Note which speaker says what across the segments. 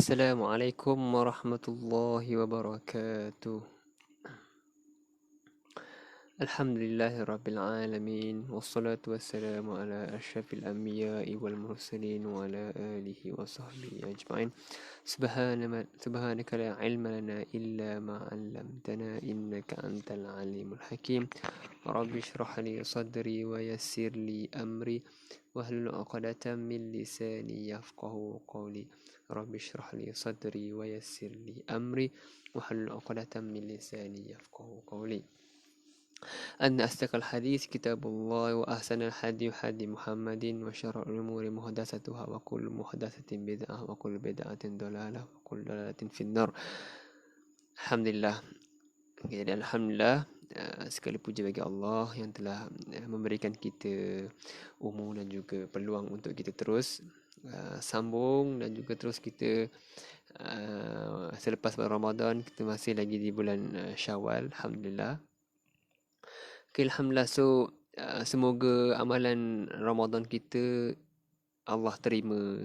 Speaker 1: Assalamualaikum warahmatullahi wabarakatuh. Alhamdulillahi rabbil alamin. Wassalatu wassalamu ala asyrafil anbiya'i wal mursalin wa ala alihi wa sahbihi ajma'in. Subhanaka la ilma lana illa ma 'allamtana innaka antal alimul hakim. Rabbi shrah li sadri wa yassir li amri wahlul 'uqdatam min lisani yafqahu qawli. Rabbi shrah li sadri wa yassir li amri wahlul 'uqdatam min lisani yafqahu qawli. أن أصدق الحديث كتاب الله وأحسن الحديث حديث محمد وشر الأمور محدثاتها وكل محدثة بدعة وكل بدعة ضلالة وكل ضلالة في النار. Alhamdulillah. Jadi Alhamdulillah, segala puji bagi Allah yang telah memberikan kita umur dan juga peluang untuk kita terus sambung dan juga terus kita selepas Ramadan kita masih lagi di bulan Syawal. Alhamdulillah. Okay, Alhamdulillah. So, semoga amalan Ramadan kita Allah terima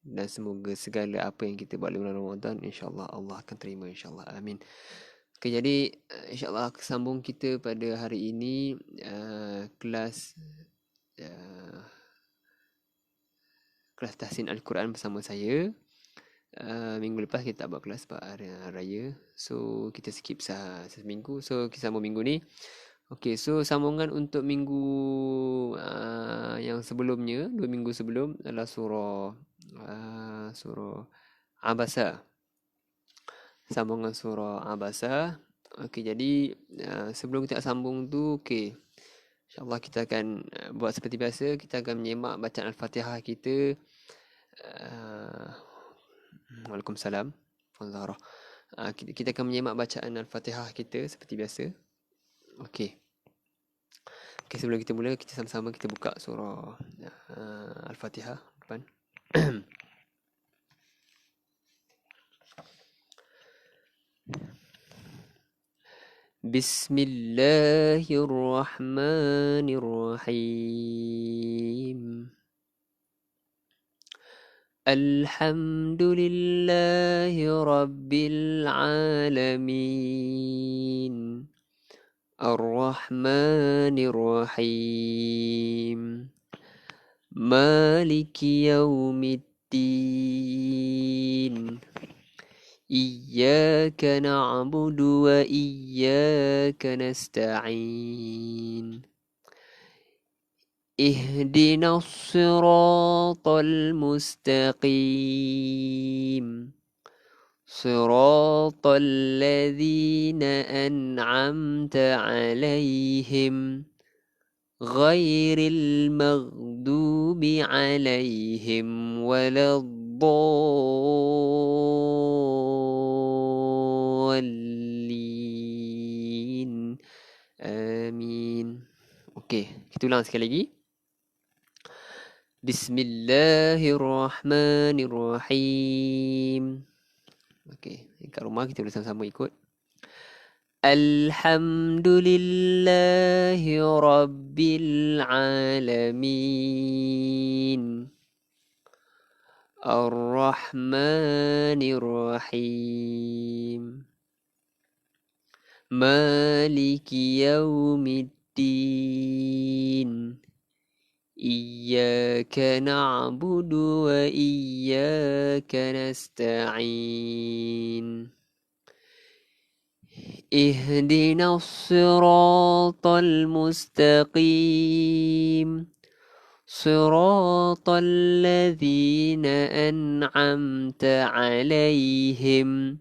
Speaker 1: dan semoga segala apa yang kita buat di bulan Ramadan insya-Allah Allah akan terima insya-Allah. Amin. Okay, jadi insya-Allah sambung kita pada hari ini kelas tahsin Al-Quran bersama saya. Minggu lepas kita tak buat kelas sebab hari raya. So, kita skip seminggu. So, kita sambung minggu ni. Okey, so sambungan untuk minggu yang sebelumnya, 2 minggu sebelum adalah surah Abasa. Sambungan surah Abasa. Okey, jadi sebelum kita sambung tu, okey. InsyaAllah kita akan buat seperti biasa, kita akan menyemak bacaan Al-Fatihah kita. Waalaikumsalam. Kita akan menyemak bacaan Al-Fatihah kita seperti biasa. Okey. Okay, sebelum kita mula, kita sama-sama kita buka surah Al-Fatihah depan. Bismillahirrahmanirrahim. Alhamdulillahi rabbil alamin. الرحمن الرحيم مالك يوم الدين إياك نعبد وإياك نستعين اهدنا الصراط المستقيم صراط الذين أنعمت عليهم غير المغضوب عليهم ولا الضالين آمين. Okey, kita ulang sekali lagi. Bismillahirrahmanirrahim. Okey, kat rumah kita boleh sama-sama ikut. Alhamdulillahi rabbil alamin. Ar-Rahmanir Rahim. Maliki yaumiddin. إياك نعبد وإياك نستعين اهدنا الصراط المستقيم صراط الذين أنعمت عليهم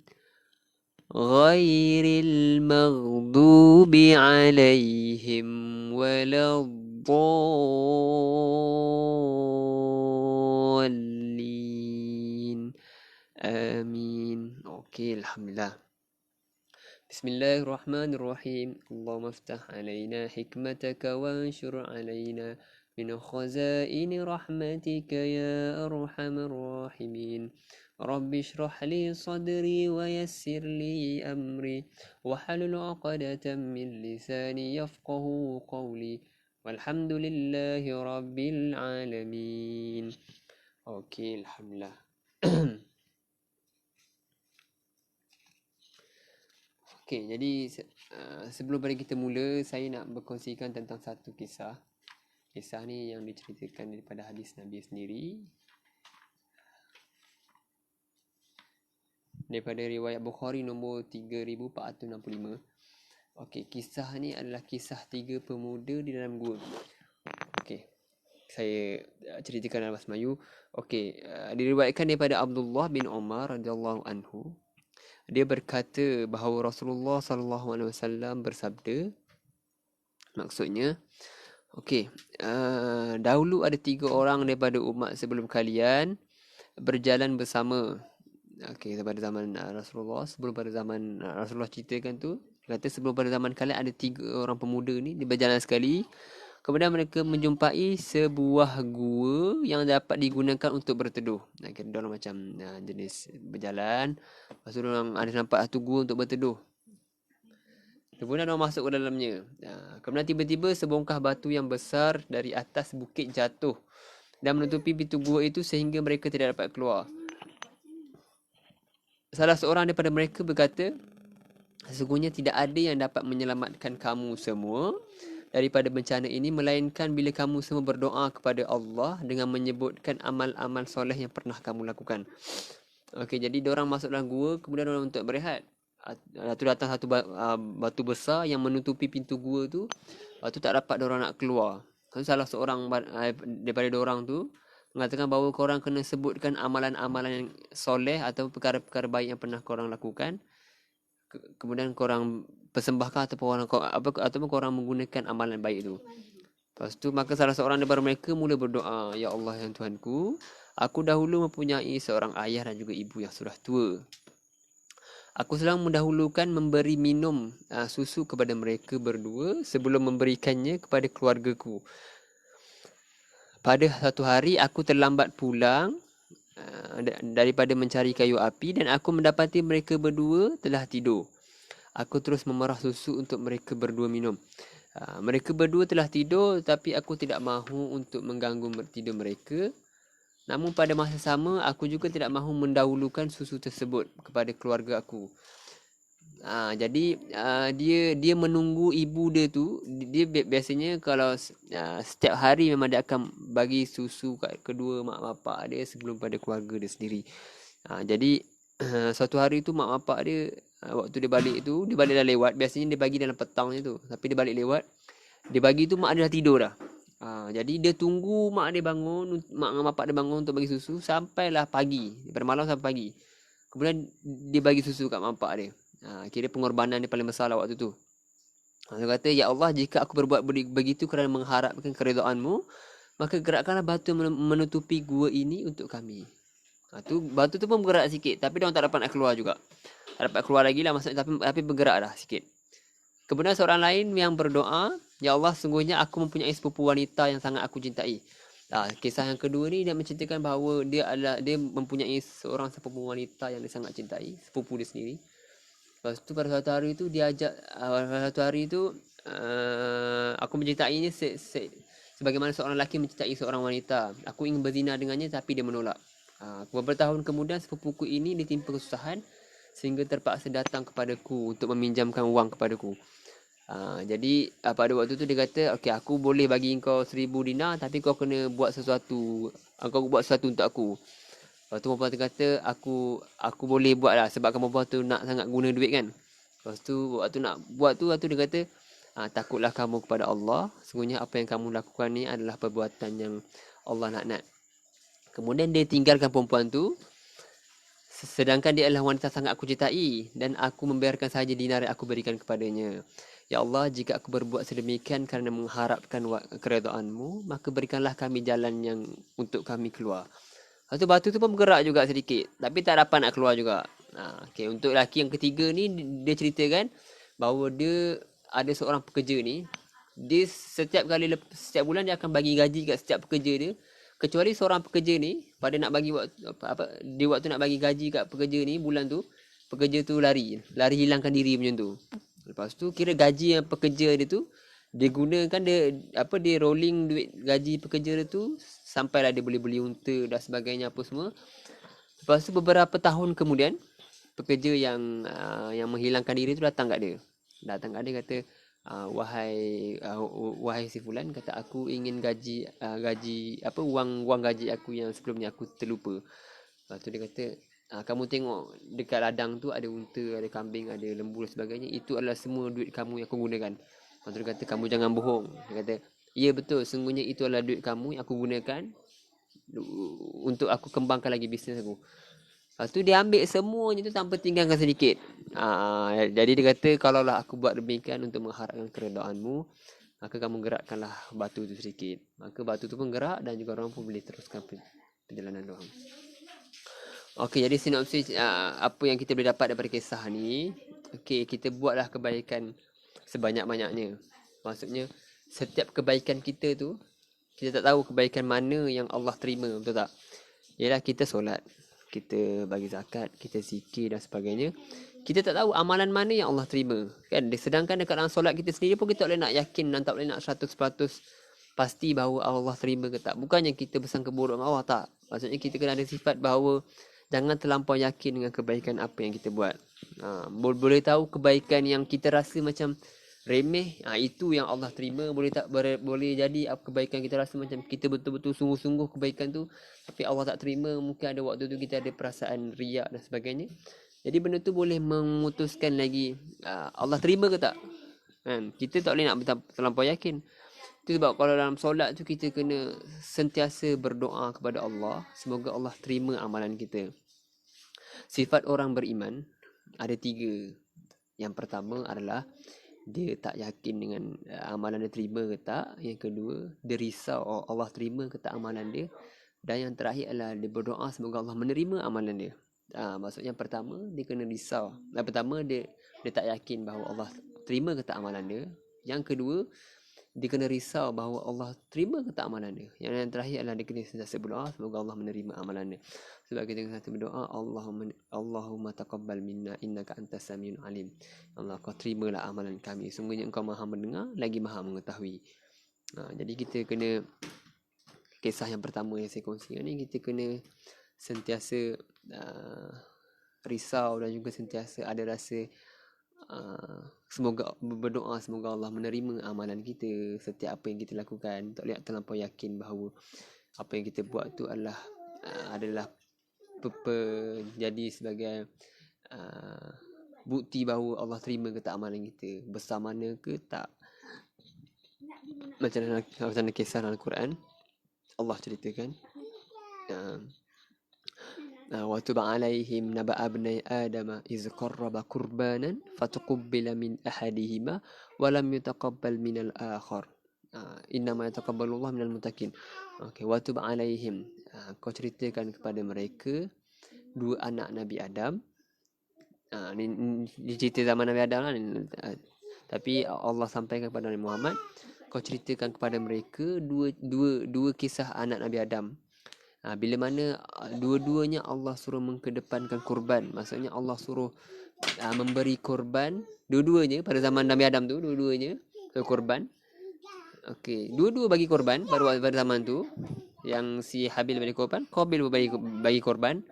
Speaker 1: غير المغضوب عليهم ولا الضالين آمين. أوكي، الحمد لله. بسم الله الرحمن الرحيم. اللهم افتح علينا حكمتك وانشر علينا من خزائن رحمتك يا أرحم الراحمين. رب اشرح لي صدري ويسر لي أمري واحلل عقدة من لساني يفقه قولي والحمد لله رب العالمين. Okey, Alhamdulillah. Okey, jadi sebelum pada kita mula, saya nak berkongsikan tentang satu kisah. Kisah ni yang diceritakan daripada hadis Nabi sendiri. Daripada riwayat Bukhari nombor 3465. Okey, kisah ni adalah kisah 3 pemuda di dalam gua. Okey, saya ceritakan dalam bahasa Melayu. Okey, diriwayatkan daripada Abdullah bin Umar radhiyallahu anhu. Dia berkata bahawa Rasulullah sallallahu alaihi wasallam bersabda, maksudnya, okey, dahulu ada 3 orang daripada umat sebelum kalian berjalan bersama. Okey, pada zaman Rasulullah, sebelum pada zaman Rasulullah ceritakan tu, kata sebelum pada zaman kalian ada 3 orang pemuda ni, dia berjalan sekali. Kemudian mereka menjumpai sebuah gua yang dapat digunakan untuk berteduh. Kira diorang macam jenis berjalan. Lepas tu diorang ada nampak satu gua untuk berteduh. Kemudian diorang masuk ke dalamnya. Kemudian tiba-tiba sebongkah batu yang besar dari atas bukit jatuh dan menutupi pintu gua itu sehingga mereka tidak dapat keluar. Salah seorang daripada mereka berkata, sesungguhnya tidak ada yang dapat menyelamatkan kamu semua daripada bencana ini melainkan bila kamu semua berdoa kepada Allah dengan menyebutkan amal-amal soleh yang pernah kamu lakukan. Okey, jadi diorang masuk dalam gua, kemudian diorang untuk berehat. Lalu datang satu batu besar yang menutupi pintu gua tu. Lepas tu tak dapat diorang nak keluar. Salah seorang daripada diorang tu mengatakan bahawa korang kena sebutkan amalan-amalan yang soleh atau perkara-perkara baik yang pernah korang lakukan. Kemudian korang persembahkan ataupun korang menggunakan amalan baik itu. Lepas tu maka salah seorang daripada mereka mula berdoa, ya Allah yang Tuhanku, aku dahulu mempunyai seorang ayah dan juga ibu yang sudah tua. Aku selalu mendahulukan memberi minum susu kepada mereka berdua sebelum memberikannya kepada keluargaku. Pada satu hari aku terlambat pulang daripada mencari kayu api dan aku mendapati mereka berdua telah tidur. Aku terus memerah susu untuk mereka berdua minum. Mereka berdua telah tidur tapi aku tidak mahu untuk mengganggu tidur mereka. Namun pada masa sama aku juga tidak mahu mendahulukan susu tersebut kepada keluarga aku. Jadi dia menunggu ibu dia tu. Dia biasanya kalau setiap hari memang dia akan bagi susu kat kedua mak bapak dia sebelum pada keluarga dia sendiri. Jadi suatu hari tu mak bapak dia waktu dia balik tu, dia balik dah lewat. Biasanya dia bagi dalam petangnya tu, tapi dia balik lewat. Dia bagi tu mak dia dah tidur dah. Jadi dia tunggu mak dia bangun, mak dengan bapak dia bangun untuk bagi susu sampailah pagi, daripada malam sampai pagi. Kemudian dia bagi susu kat mak bapak dia. Kira pengorbanan dia paling besar lah waktu tu. Dia kata, ya Allah, jika aku berbuat begitu kerana mengharapkan keredaanmu, maka gerakkanlah batu menutupi gua ini untuk kami. Batu tu pun bergerak sikit, tapi dia orang tak dapat nak keluar juga. Tak dapat keluar lagi lah maksudnya, tapi bergerak dah sikit. Kemudian seorang lain yang berdoa, ya Allah, sungguhnya aku mempunyai sepupu wanita yang sangat aku cintai. Kisah yang kedua ni dia menceritakan bahawa dia mempunyai seorang sepupu wanita yang dia sangat cintai, sepupu dia sendiri. Lepas tu pada satu hari tu dia ajak aku mencintainya sebagaimana seorang lelaki mencintai seorang wanita. Aku ingin berzina dengannya tapi dia menolak. Beberapa tahun kemudian sepupuku ini ditimpa kesusahan sehingga terpaksa datang kepadaku untuk meminjamkan wang kepadaku. Jadi pada waktu tu dia kata, okey, aku boleh bagi kau 1000 dinar tapi kau kena buat sesuatu. Kau buat sesuatu untuk aku. Lepas tu perempuan tu kata, aku boleh buat lah sebab perempuan tu nak sangat guna duit kan. Lepas tu waktu nak buat tu dia kata, takutlah kamu kepada Allah. Sesungguhnya apa yang kamu lakukan ni adalah perbuatan yang Allah laknat. Kemudian dia tinggalkan perempuan tu. Sedangkan dia adalah wanita sangat aku cintai dan aku membiarkan sahaja dinar yang aku berikan kepadanya. Ya Allah, jika aku berbuat sedemikian kerana mengharapkan keredaanmu, maka berikanlah kami jalan yang untuk kami keluar. Lepas tu batu tu pun bergerak juga sedikit, tapi tak dapat nak keluar juga. Okay, untuk lelaki yang ketiga ni, dia ceritakan bahawa dia ada seorang pekerja ni. Dia setiap bulan dia akan bagi gaji kat setiap pekerja dia. Kecuali seorang pekerja ni, pada nak bagi waktu nak bagi gaji kat pekerja ni bulan tu, pekerja tu lari hilangkan diri macam tu. Lepas tu kira gaji yang pekerja dia tu dia gunakan dia rolling duit gaji pekerja dia tu sampailah dia boleh beli unta dan sebagainya apa semua. Lepas tu beberapa tahun kemudian pekerja yang menghilangkan diri tu datang kat dia. Kata, wahai si fulan, kata aku ingin gaji apa, wang gaji aku yang sebelum ni aku terlupa. Lepas tu dia kata, kamu tengok dekat ladang tu ada unta, ada kambing, ada lembu dan sebagainya. Itu adalah semua duit kamu yang aku gunakan. Lepas tu dia kata, kamu jangan bohong. Dia kata, ya betul, sungguhnya itu adalah duit kamu yang aku gunakan untuk aku kembangkan lagi bisnes aku. Lepas tu dia ambil semuanya tu tanpa tinggalkan sedikit. Jadi dia kata, kalaulah aku buat demikian untuk mengharapkan keredaanmu, maka kamu gerakkanlah batu tu sedikit. Maka batu tu pun gerak dan juga orang pun boleh teruskan perjalanan diorang. Okey, jadi sinopsis apa yang kita boleh dapat daripada kisah ni. Okey, kita buatlah kebaikan sebanyak-banyaknya. Maksudnya, setiap kebaikan kita tu, kita tak tahu kebaikan mana yang Allah terima, betul tak? Yalah, kita solat, kita bagi zakat, kita zikir dan sebagainya. Kita tak tahu amalan mana yang Allah terima, kan? Sedangkan dekat dalam solat kita sendiri pun kita tak boleh nak yakin dan tak boleh nak 100% pasti bahawa Allah terima ke tak. Bukannya kita bersangka buruk dengan Allah, tak. Maksudnya kita kena ada sifat bahawa jangan terlampau yakin dengan kebaikan apa yang kita buat. Boleh tahu kebaikan yang kita rasa macam remeh, itu yang Allah terima. Boleh jadi kebaikan kita rasa macam kita betul-betul sungguh-sungguh kebaikan tu, tapi Allah tak terima. Mungkin ada waktu tu kita ada perasaan riak dan sebagainya. Jadi benda tu boleh memutuskan lagi Allah terima ke tak, kan? Kita tak boleh nak terlampau yakin. Itu sebab kalau dalam solat tu kita kena sentiasa berdoa kepada Allah, semoga Allah terima amalan kita. Sifat orang beriman ada 3. Yang pertama adalah dia tak yakin dengan amalan dia terima ke tak. Yang kedua, dia risau Allah terima ke tak amalan dia. Dan yang terakhir adalah dia berdoa semoga Allah menerima amalan dia. Maksudnya pertama, dia kena risau. Pertama, dia tak yakin bahawa Allah terima ke tak amalan dia. Yang kedua, dia kena risau bahawa Allah terima ke tak amalan dia. Yang terakhir adalah dia kena sentiasa berdoa semoga Allah menerima amalan dia. Sebab kita kena sentiasa berdoa, Allahumma taqabbal minna innaka antas samiun alim. Allah, kau terimalah amalan kami, sungguhnya engkau maha mendengar lagi maha mengetahui. Jadi kita kena, kisah yang pertama yang saya kongsikan ni, kita kena sentiasa risau dan juga sentiasa ada rasa semoga berdoa semoga Allah menerima amalan kita, setiap apa yang kita lakukan. Tak boleh terlampau yakin bahawa apa yang kita buat tu adalah jadi sebagai bukti bahawa Allah terima ke tak amalan kita, besar mana ke tak. Macam dalam kisah dalam Al-Quran, Allah ceritakan, وَتُبْ عَلَيْهِمْ نَبَأَ ابْنَيْ آدَمَ إِذْ قَرَّبَ قُرْبَانًا فَتُقُبِّلَ مِنْ أَحَدِهِمَا وَلَمْ يُتَقَبَّلْ مِنَ الْآخَرِ إِنَّمَا يَتَقَبَّلُ اللَّهُ مِنَ الْمُتَّقِينَ. وَتُبْ عَلَيْهِمْ, kau ceritakan kepada mereka 2 anak Nabi Adam. Ni cerita zaman Nabi Adam lah. Tapi Allah sampaikan kepada Nabi Muhammad, kau ceritakan kepada mereka dua kisah anak Nabi Adam. Bila mana dua-duanya Allah suruh mengkedepankan kurban. Maksudnya Allah suruh memberi korban dua-duanya pada zaman Nabi Adam tu, dua-duanya korban. Okey, dua-dua bagi korban pada zaman tu. Yang si Habil bagi korban, Qabil bagi korban.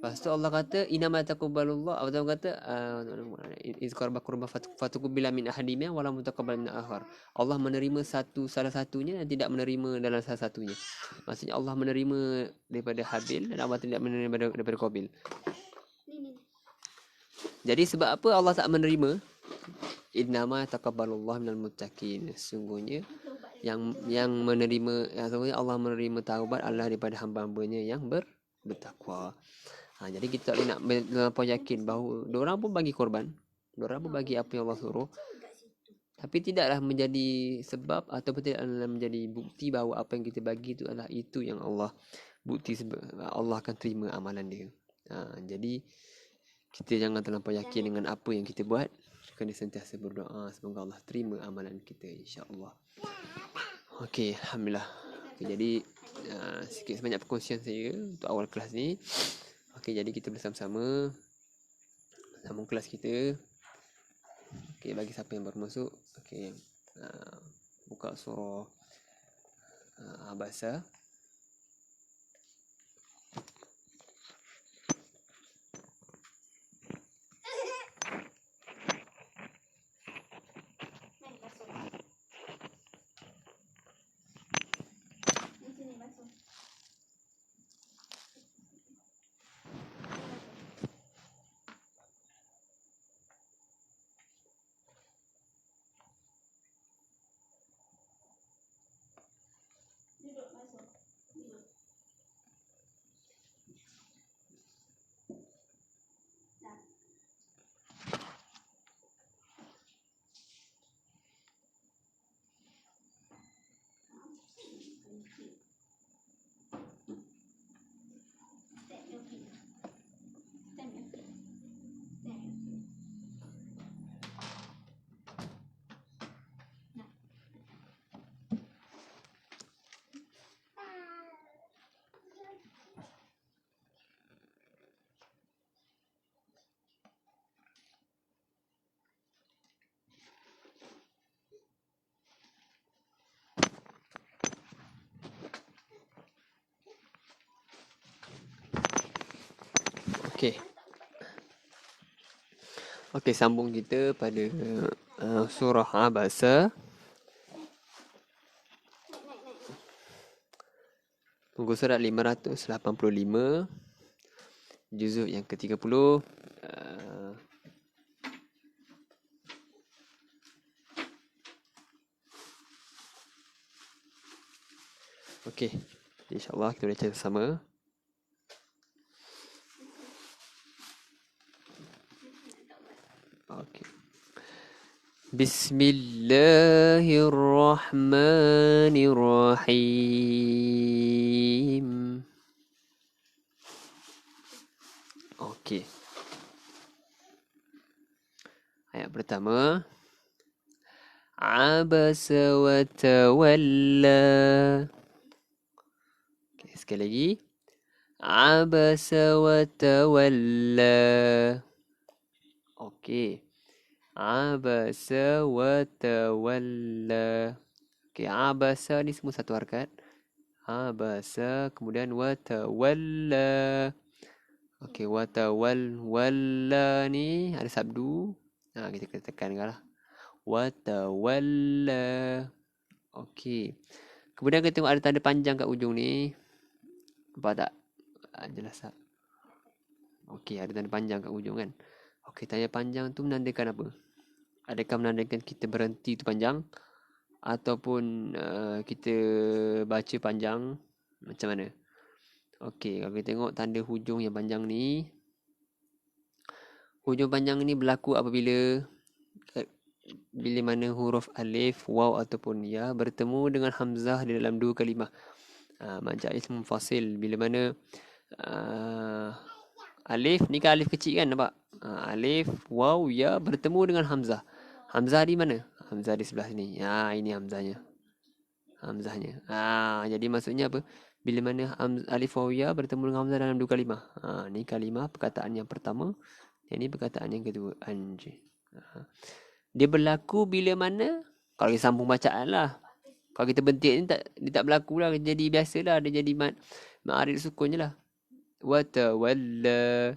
Speaker 1: Lepas tu Allah kata inama taqabbalullah, Allah kata iz qarba qurba fatuqbila min ahadima wa lam taqabbal min akhar. Allah menerima salah satunya dan tidak menerima dalam salah satunya. Maksudnya Allah menerima daripada Habil dan Allah tidak menerima daripada Qabil. Jadi sebab apa Allah tak menerima? Innama taqabbalullah minal muttaqin. Sungguhnya yang menerima, sungguhnya Allah menerima taubat adalah daripada hamba-hambanya yang bertakwa. Jadi kita tak boleh nak melampau yakin bahawa diorang pun bagi korban, diorang pun bagi apa yang Allah suruh, tapi tidaklah menjadi sebab ataupun tidaklah menjadi bukti bahawa apa yang kita bagi itu adalah itu yang Allah bukti sebab Allah akan terima amalan dia. Jadi kita jangan terlampau yakin dengan apa yang kita buat, kena sentiasa berdoa semoga Allah terima amalan kita, insya-Allah. Okey, alhamdulillah. Jadi sikit sebanyak perkongsian saya untuk awal kelas ni. Okey, jadi kita bersama-sama sambung kelas kita. Okey, bagi siapa yang baru masuk, okey, buka surah Abasa. Okey. Okey, sambung kita pada surah Abasa. Muka surat 585, juzuk yang ke-30. Okey, insyaAllah kita boleh baca bersama. Okey. Bismillahirrahmanirrahim. Okey. Ayat pertama. Abasa wa tawalla. Okay, sekali lagi. Abasa wa tawalla. Okey. Abasa wa tawalla. Okey, abasa ni semua satu harakat. Abasa, kemudian wa tawalla. Okey, wa tawalla ni ada sabdu. Kita kena tekankan lah. Wa tawalla. Okey. Kemudian kita tengok ada tanda panjang kat ujung ni. Nampak tak? Jelas tak? Okey, ada tanda panjang kat ujung kan? Okey, tanda panjang tu menandakan apa? Adakah menandakan kita berhenti tu panjang? Ataupun kita baca panjang? Macam mana? Okey, kalau kita tengok tanda hujung yang panjang ni. Hujung panjang ni berlaku apabila bila mana huruf alif, waw ataupun ya bertemu dengan hamzah di dalam dua kalimah. Mad jaiz munfasil. Bila mana alif ni kan alif kecil kan, nampak? Alif, waw, ya bertemu dengan hamzah. Hamzah di mana? Hamzah di sebelah sini. Ini hamzahnya. Jadi maksudnya apa? Bila mana alif, waw, ya bertemu dengan hamzah dalam dua kalimah. Ni kalimah perkataan yang pertama. Yang ni perkataan yang kedua. Anjir. Dia berlaku bila mana? Kalau kita sambung bacaan lah. Kalau kita bentik ni dia tak berlaku lah. Jadi biasa lah. Dia jadi ma'arid sukun je lah. Wa tawalla.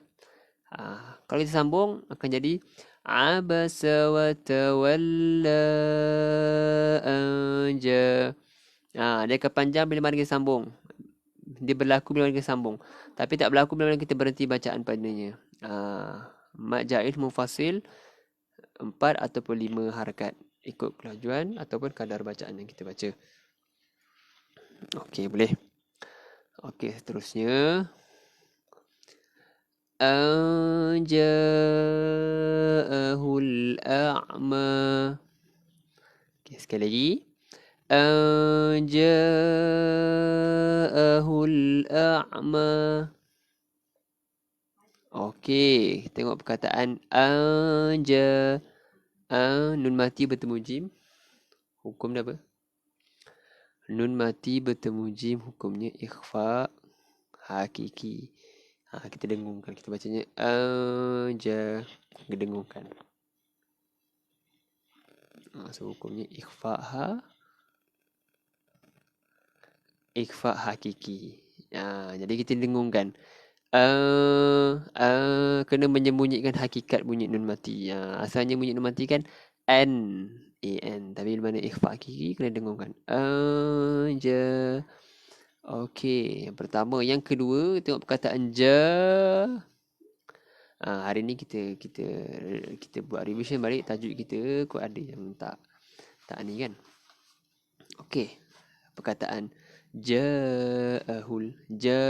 Speaker 1: Kalau kita sambung akan jadi abasa wa tawalla anja. Dia akan panjang bila mana kita sambung. Dia berlaku bila mana kita sambung. Tapi tak berlaku bila mana kita berhenti bacaan padanya. Mad jaiz munfasil 4 ataupun 5 harakat ikut kelajuan ataupun kadar bacaan yang kita baca. Okey, boleh. Okey, seterusnya. Anja'ahul a'ma. Okey, sekali lagi. Anja'ahul a'ma. Okey, tengok perkataan anja. Nun mati bertemu jim. Hukum dia apa? Nun mati bertemu jim, hukumnya ikhfa hakiki. Kita dengungkan, kita bacanya anja, dengungkan. So hukumnya ikhfa hakiki. Jadi kita dengungkan. Kena menyembunyikan hakikat bunyi nun mati. Asalnya bunyi nun mati kan an. Tapi bila mana ikhfa hakiki kena dengungkan. Anja. Okey, yang pertama. Yang kedua, tengok perkataan ja. Hari ni kita buat revision balik tajuk kita. Kau ada yang tak ni kan. Okey, perkataan ja'ahul. Ja,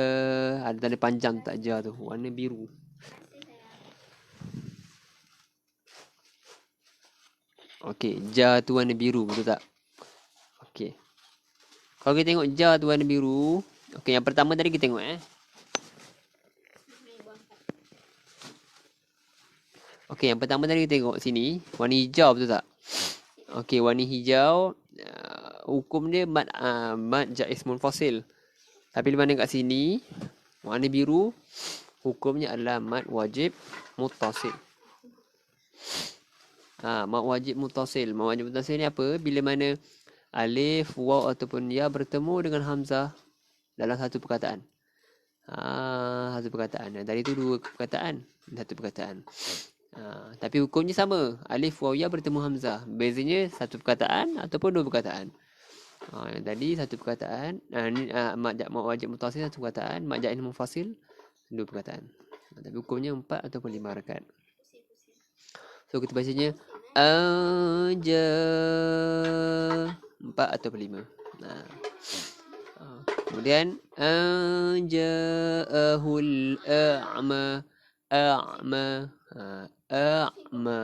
Speaker 1: ada tanda panjang tak ja tu, warna biru. Okey, ja tu warna biru, betul tak? Okey. Kalau kita tengok ja tu warna biru. Okey, yang pertama tadi kita tengok Okey, yang pertama tadi kita tengok sini, warna hijau, betul tak? Okey, warna hijau, hukum dia mad jaiz munfasil. Tapi bila mana kat sini warna biru, hukumnya adalah mad wajib muttasil. Mad wajib muttasil. Mad wajib muttasil ni apa? Bila mana alif, waw ataupun ya bertemu dengan hamzah dalam satu perkataan. Satu perkataan. Tadi tu dua perkataan, satu perkataan. Tapi hukumnya sama. Alif waw ya bertemu hamzah. Bezanya satu perkataan ataupun dua perkataan. Yang tadi satu perkataan. Ni wajib mutasil satu perkataan. Majaz munfasil dua perkataan. Tapi hukumnya 4 ataupun 5 rakaat. So kita bacanya aja 4 ataupun 5. Kemudian ja'ahul a'ma a'ma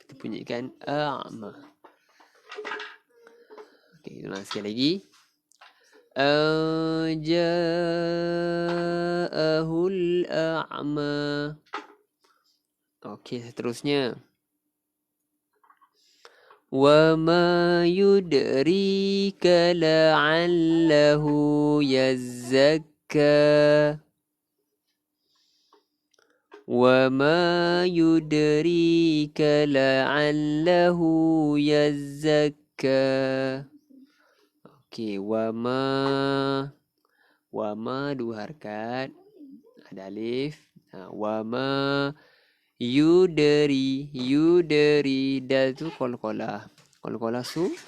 Speaker 1: kita bunyikan a'ma. Okey, kita ulang sekali lagi. Ja'ahul a'ma. Okey, seterusnya. Wa ma yudrika la'allahu yazakka. Wa ma yudrika la'allahu yazakka. Okey, wa ma dua harakat, ada alif. Wa ma yudri dal tu qalqalah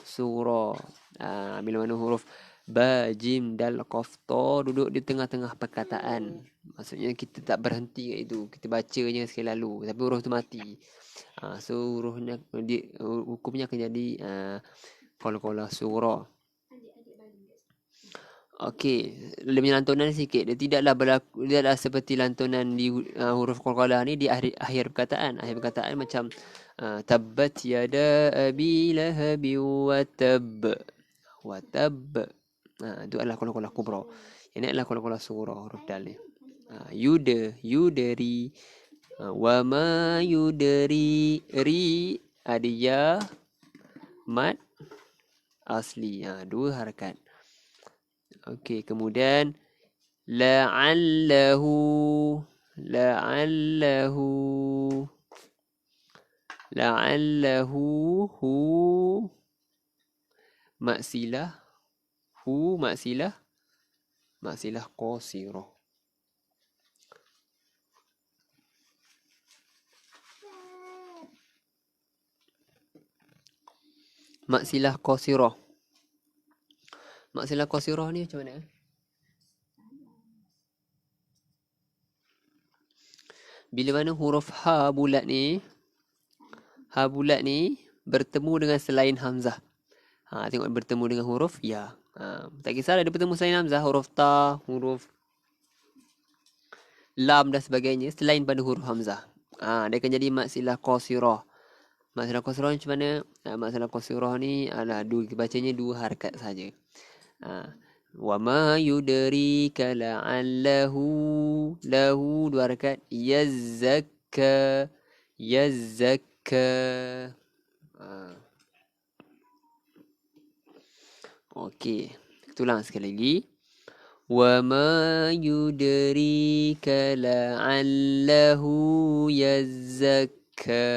Speaker 1: surah. Bila mana huruf ba jim dal qaf ta duduk di tengah-tengah perkataan, maksudnya kita tak berhenti kat itu, kita bacanya sekali lalu tapi huruf tu mati. So hurufnya hukumnya akan jadi qalqalah surah. Okey, lebih lantunan sikit. Dia tidaklah berlaku, dia adalah seperti lantunan di huruf qalqalah ni di akhir perkataan. Akhir perkataan macam tabbat yada abi lahabi wa tab. Itu adalah qalqalah kubra. Ini adalah qalqalah surah huruf dal ni. Yudri wa ma yudri ri ada ya mat asli. Dua harakat. Okey, kemudian la'allahu hu maksilah qasirah. Maksilah qasirah. Maksilah qasirah ni macam mana? Bila mana huruf ha bulat ni bertemu dengan selain hamzah. Tengok bertemu dengan huruf ya. Tak kisahlah dia bertemu selain hamzah, huruf ta, huruf lam dan sebagainya selain pada huruf hamzah. Dia akan jadi maksilah qasirah. Maksilah qasirah macam mana? Maksilah qasirah ni adalah bacanya dua harakat saja. Wa ma yudrika la'allahu lahu dua harakat yazakka. Okey, kita ulang sekali lagi. Wa ma yudrika la'allahu yazakka.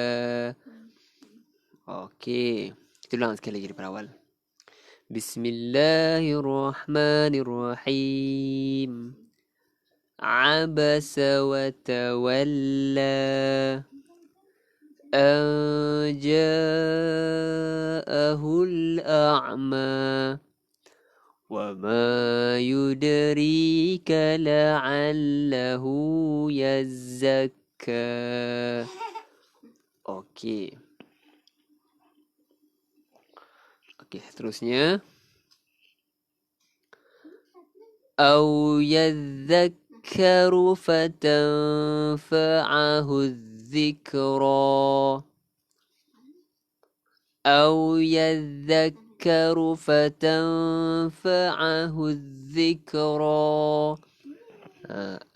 Speaker 1: Okey, kita ulang sekali lagi daripada awal. Bismillahirrahmanirrahim. Abasa wa tawalla an ja'ahul a'ma wa ma yudrika la'allahu yazakka. Okey, seterusnya. Au yadhakkaru fatanfa'ahu dhikra. Au yadhakkaru fatanfa'ahu dhikra.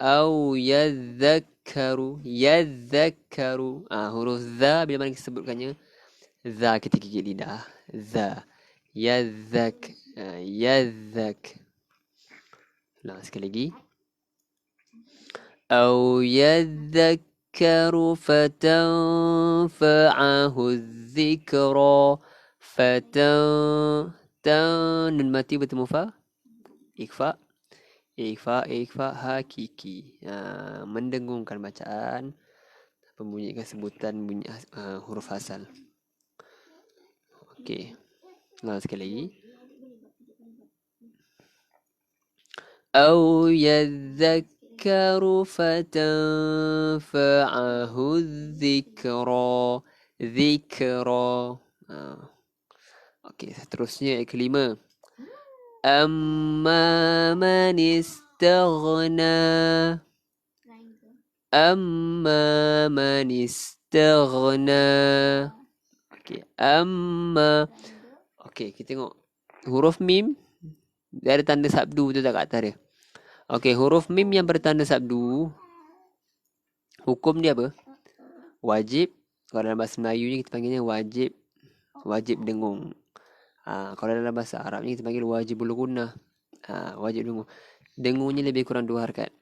Speaker 1: Au yadhakkaru. Huruf za bila mana kita sebutkannya, za kita gigit lidah. Za. Yadhak. Ulang sekali lagi. Au yadhakkaru fatanfa'ahu dhikra. Nun mati bertemu fa. Ikfa. Ikhfa hakiki. Mendengungkan bacaan, membunyikan sebutan bunyi huruf asal. Okey. Sekali lagi. أو يذكر فتنفعه الذكرى. ذكرى. Okey, seterusnya ayat kelima. أما من استغنى. أما من استغنى. Okey, amma. Okey, kita tengok huruf mim. Dia ada tanda sabdu tu tak kat atas dia. Okey, huruf mim yang bertanda sabdu, hukum dia apa? Wajib. Kalau dalam bahasa Melayu ni kita panggilnya wajib. Wajib dengung. Kalau dalam bahasa Arab ni kita panggil wajibul gunnah. Wajib dengung. Dengungnya lebih kurang 2 harakat.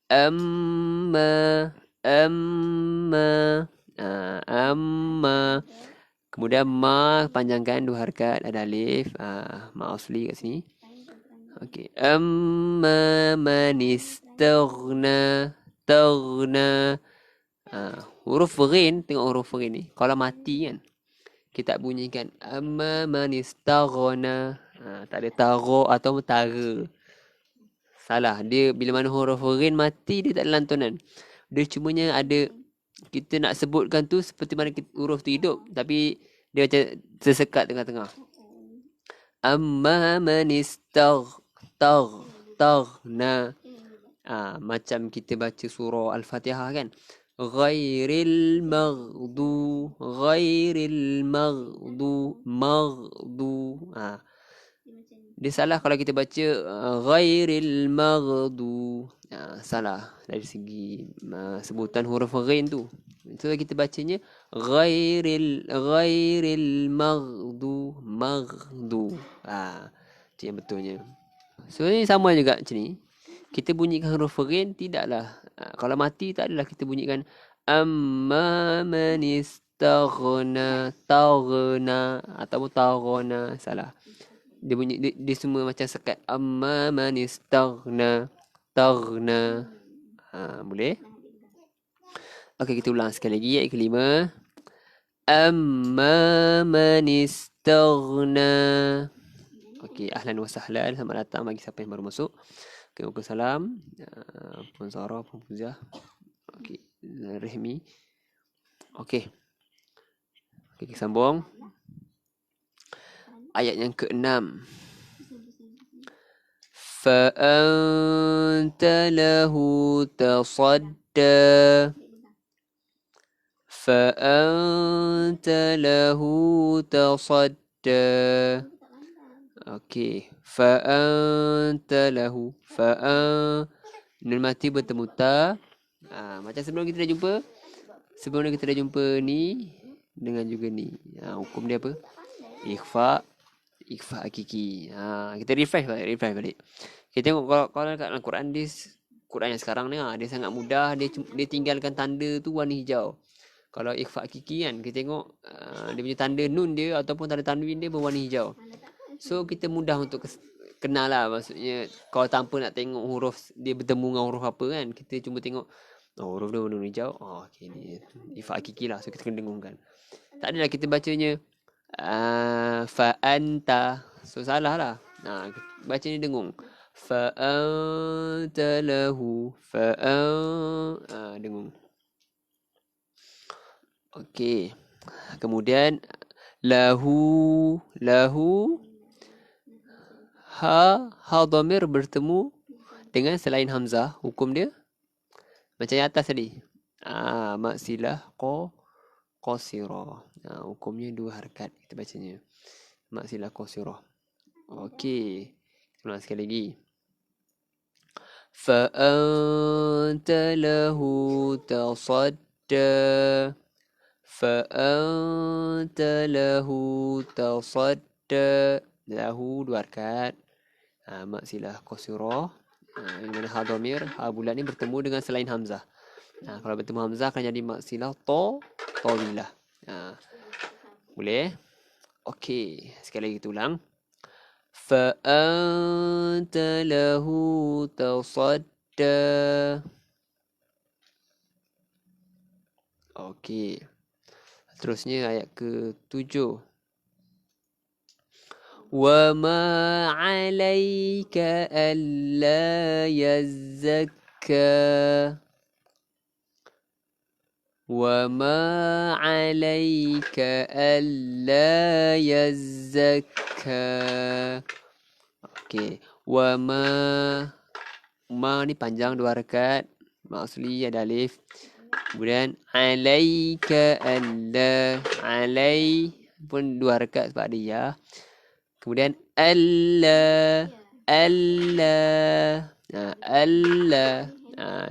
Speaker 1: Amma. Amma. Amma. Kemudian ma panjangkan 2 harakat, ada alif, ma asli kat sini. Okey. Amma man istaghna. Taghna. Huruf ghin, tengok huruf ghin ni. Kalau mati kan, kita bunyikan amma man istaghna. Tak ada tagha atau tara. Salah. Dia bila mana huruf ghin mati, dia tak ada lantunan. Dia cumanya ada, kita nak sebutkan tu seperti mana huruf tu hidup, tapi dia macam tersekat tengah-tengah. Amma man taghna. Macam kita baca surah Al-Fatihah kan. Ghairil maghdu. Dia salah kalau kita baca ghairil maghdu. Salah dari segi sebutan huruf ghain tu. So kita bacanya ghairil maghdu. Itu yang betulnya. So ini sama juga macam ni. Kita bunyikan huruf ghain tidaklah. Kalau mati tak adalah kita bunyikan amma man istaghna. Taghna ataupun taghna. Salah. Dia bunyi dia semua macam sekat. Amma man istaghna. Taghna. Boleh? Okey, kita ulang sekali lagi ayat kelima. Amma man istaghna. Okey, ahlan wa sahlan, selamat datang bagi siapa yang baru masuk. Okey, Waalaikumsalam. Puan Sarah, Puan Fuzah. Okey, Rehmi. Okey. Okey, kita sambung. Ayat yang ke-6. فأنت له تصدى. فأنت له تصدى. Okey. فأنت له. Nun mati bertemu ta. Macam sebelum kita dah jumpa. Sebelum kita dah jumpa ni dengan juga ni. Hukum dia apa? Ikhfa hakiki. Kita refresh balik. Kita tengok kalau kat Al-Quran Quran yang sekarang ni dia sangat mudah, dia tinggalkan tanda tu warna hijau. Kalau ikhfa hakiki kan, kita tengok dia punya tanda nun dia ataupun tanda tanwin dia berwarna hijau. So kita mudah untuk kenal lah, maksudnya kalau tanpa nak tengok huruf dia bertemu dengan huruf apa kan, kita cuma tengok huruf dia warna hijau. Okey, ni ikhfa hakiki lah, so kita kena dengungkan. Tak adalah kita bacanya fa anta, so salah lah. Baca ni dengung. Fa anta lahu. Dengung. Okey. Kemudian lahu ha dhamir bertemu dengan selain hamzah, hukum dia macam yang atas tadi. Maksilah qasirah. Hukumnya 2 harakat kita bacanya. Maksilah qasirah. Okey. Ulang sekali lagi. Fa anta lahu tasadda. Fa anta lahu tasadda. Lahu 2 harakat. Maksilah qasirah. Yang mana ha dhamir, ha bulat ni bertemu dengan selain hamzah. Kalau bertemu hamzah akan jadi maksilah tawilah. Boleh? Okey, sekali lagi kita ulang. فأنت له تصدى. Okey. Terusnya ayat ke-7. وَمَا عَلَيْكَ أَلَّا يَزَّكَّى وَمَا عَلَيْكَ أَلَّا يَزَّكَّى. Okey. وَمَا, ma ni panjang 2 harakat. Ma asli ada alif. Kemudian alaika alla, alai pun 2 harakat sebab ada ya. Kemudian alla, alla, alla,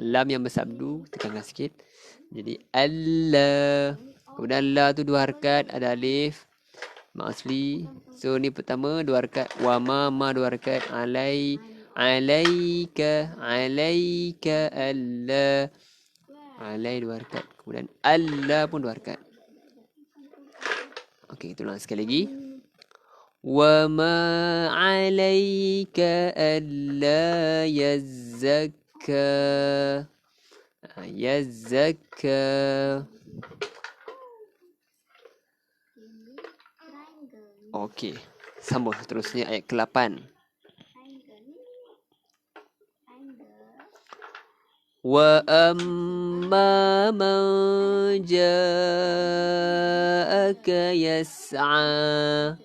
Speaker 1: lam yang bersabdu tekankan sikit. Jadi alla. Kemudian la tu 2 harakat ada alif. Ma asli. So ni pertama 2 harakat. Wa ma 2 harakat. Alaika alla. Alai 2 harakat. Kemudian alla pun 2 harakat. Okey, kita ulang sekali lagi. Wa ma alaika alla yazzakka. Yazzakka. Okey, sambung seterusnya ayat ke-8. Wa amma man ja'aka yas'a.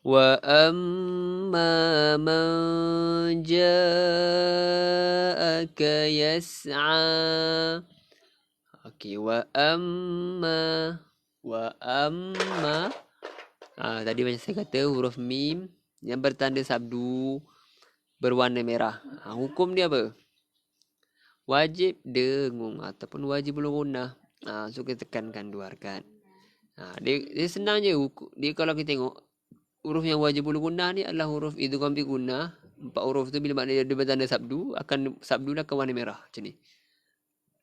Speaker 1: Wa amma man ja'aka yas'a. Okey, wa amma. Tadi macam saya kata huruf mim yang bertanda sabdu berwarna merah. Hukum dia apa? Wajib dengung ataupun wajib bergunah. So kita tekankan 2 harakat. Dia senang je. Dia kalau kita tengok huruf yang wajib bergunah ni adalah huruf idgham bi gunnah. 4 huruf tu bila maknanya dia bertanda sabdu, sabdu akan warna merah macam ni.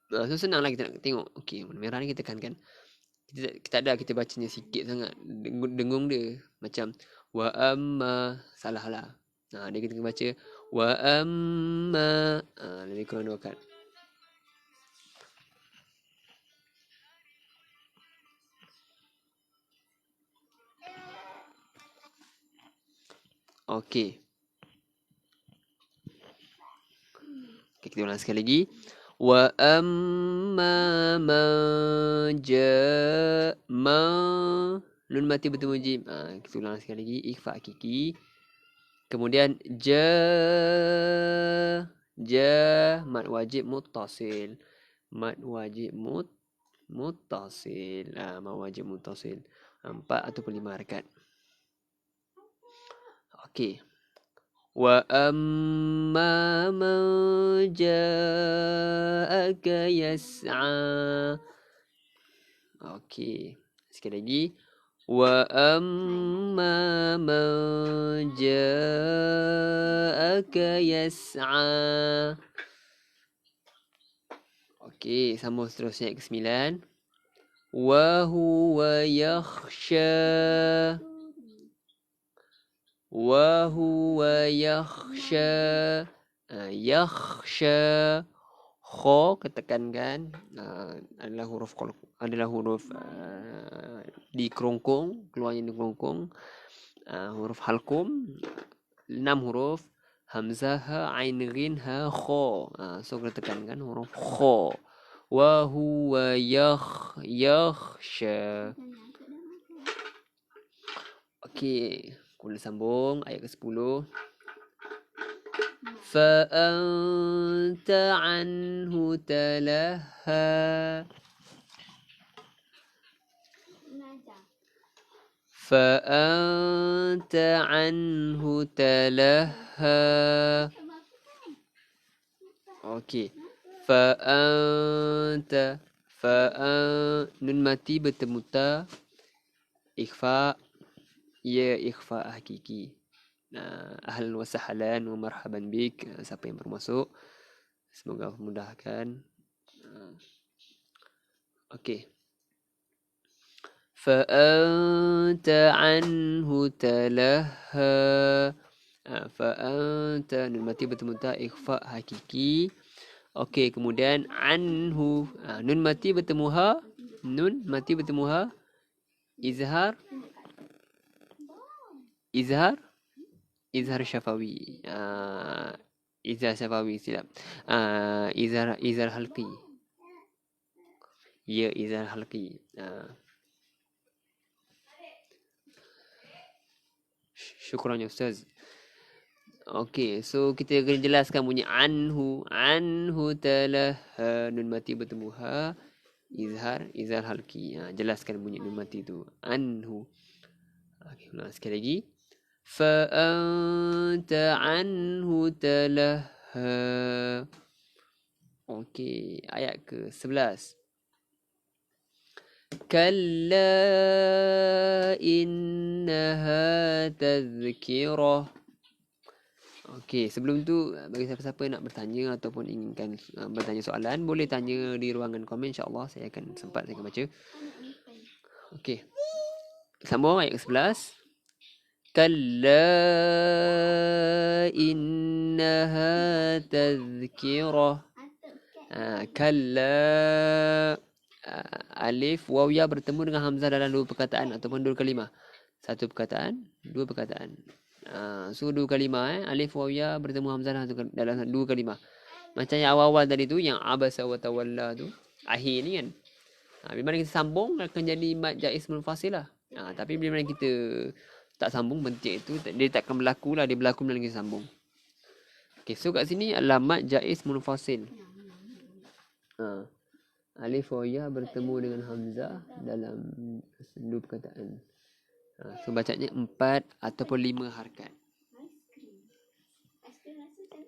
Speaker 1: So senanglah kita nak tengok. Okey, warna merah ni kita tekankan. Kita ada kita bacanya sikit sangat. Dengung dia macam wa amma, salah lah. Dia kita baca wa amma, lebih kurang 2 kali. Okey. Kita ulang sekali lagi. Wa amma man ja'a. Nun mati bertemu jim. Kita ulang sekali lagi. Ikhfa hakiki. Kemudian mad wajib muttasil. Mad wajib muttasil. Mad wajib muttasil. 4 ataupun 5 harakat. Okey. Wa amma man ja'aka yas'a. Okey. Sekali lagi. Wa amma man ja'aka yas'a. Okey, sambung seterusnya ayat ke-9. Wa huwa yakhsha. Wa huwa yakhsha. Yakhsha. Kha ketekankan adalah huruf di kerongkong, keluarnya di kerongkong. Huruf halkum 6 huruf. Hamzah, ha, ain, ghin, ha, kha. So kita tekankan huruf kha. Wa huwa yakhsha. Okey, kita sambung ayat ke-10. Fa anta anhu talaha. Fa anta anhu talaha. Okey. Fa anta, nun mati bertemu ta. Ikhfa, ya ikhfa hakiki. Ahlan wa sahlan wa marhaban bik. Siapa yang baru masuk, semoga memudahkan. Okey. Fa'anta anhu talaha. Fa'anta, nun mati bertemu ta, ikhfa hakiki. Okey, kemudian anhu, nun mati bertemu ha, nun mati bertemu ha, izhar, izhar, izhar syafawi. Izhar syafawi, silap. Izhar halqi. Ya, izhar halqi. Syukran ya Ustaz. Okey, so kita kena jelaskan bunyi anhu. Anhu talaha, nun mati bertemu ha, izhar halqi. Jelaskan bunyi nun mati tu. Anhu. Okey, ulang sekali lagi. Fa anta anhu talaha. Okey, ayat ke-11. Kalla innaha tazkirah. Okey, sebelum tu bagi siapa-siapa nak bertanya ataupun inginkan bertanya soalan, boleh tanya di ruangan komen, insya-Allah saya akan sempat saya akan baca. Okey. Sambung ayat ke-11. Kalla innaha tazkirah. Kalla, alif waw ya bertemu dengan hamzah dalam dua perkataan ataupun dua kalimah. Satu perkataan, dua perkataan. So dua kalimah, alif waw ya bertemu hamzah dalam dua kalimah. Macam yang awal-awal tadi tu, yang abasa wa tawalla tu, akhir ni kan. Bila mana kita sambung akan jadi mad jaiz munfasil lah. Tapi bila mana kita tak sambung bentuk itu, dia takkan berlaku lah, dia berlaku bila kita sambung. Okay, so kat sini adalah mad jaiz munfasil. Alif waw ya bertemu dengan hamzah dalam dua perkataan. So bacanya 4 ataupun 5 harakat.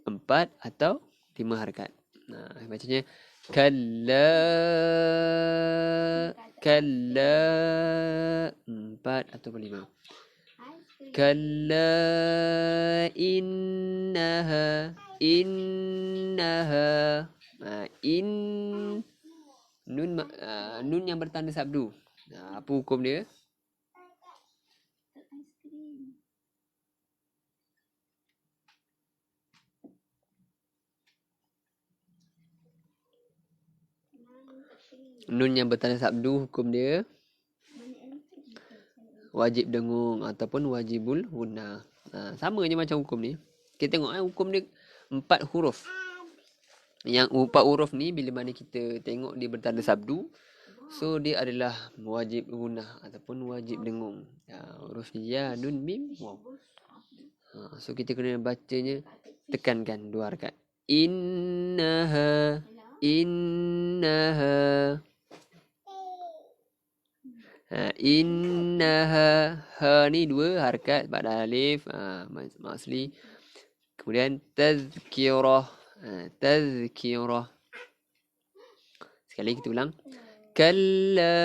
Speaker 1: 4 atau 5 harakat. Bacanya kalla, kalla, 4 ataupun 5. Kalla innaha, innaha. In nun yang bertanda sabdu. Apa hukum dia? Nun yang bertanda sabdu hukum dia wajib dengung ataupun wajibul gunnah. Sama je macam hukum ni. Kita tengok hukum dia 4 huruf. Yang 4 huruf ni bila mana kita tengok dia bertanda sabdu, so dia adalah wajib gunnah ataupun wajib dengung. Huruf ya, nun, mim, waw. So kita kena bacanya tekankan 2 harakat. Innaha, innaha. Innaha, ha ni 2 harakat pada alif, asli. Kemudian tazkirah, tazkirah. Sekali kita ulang. Kalla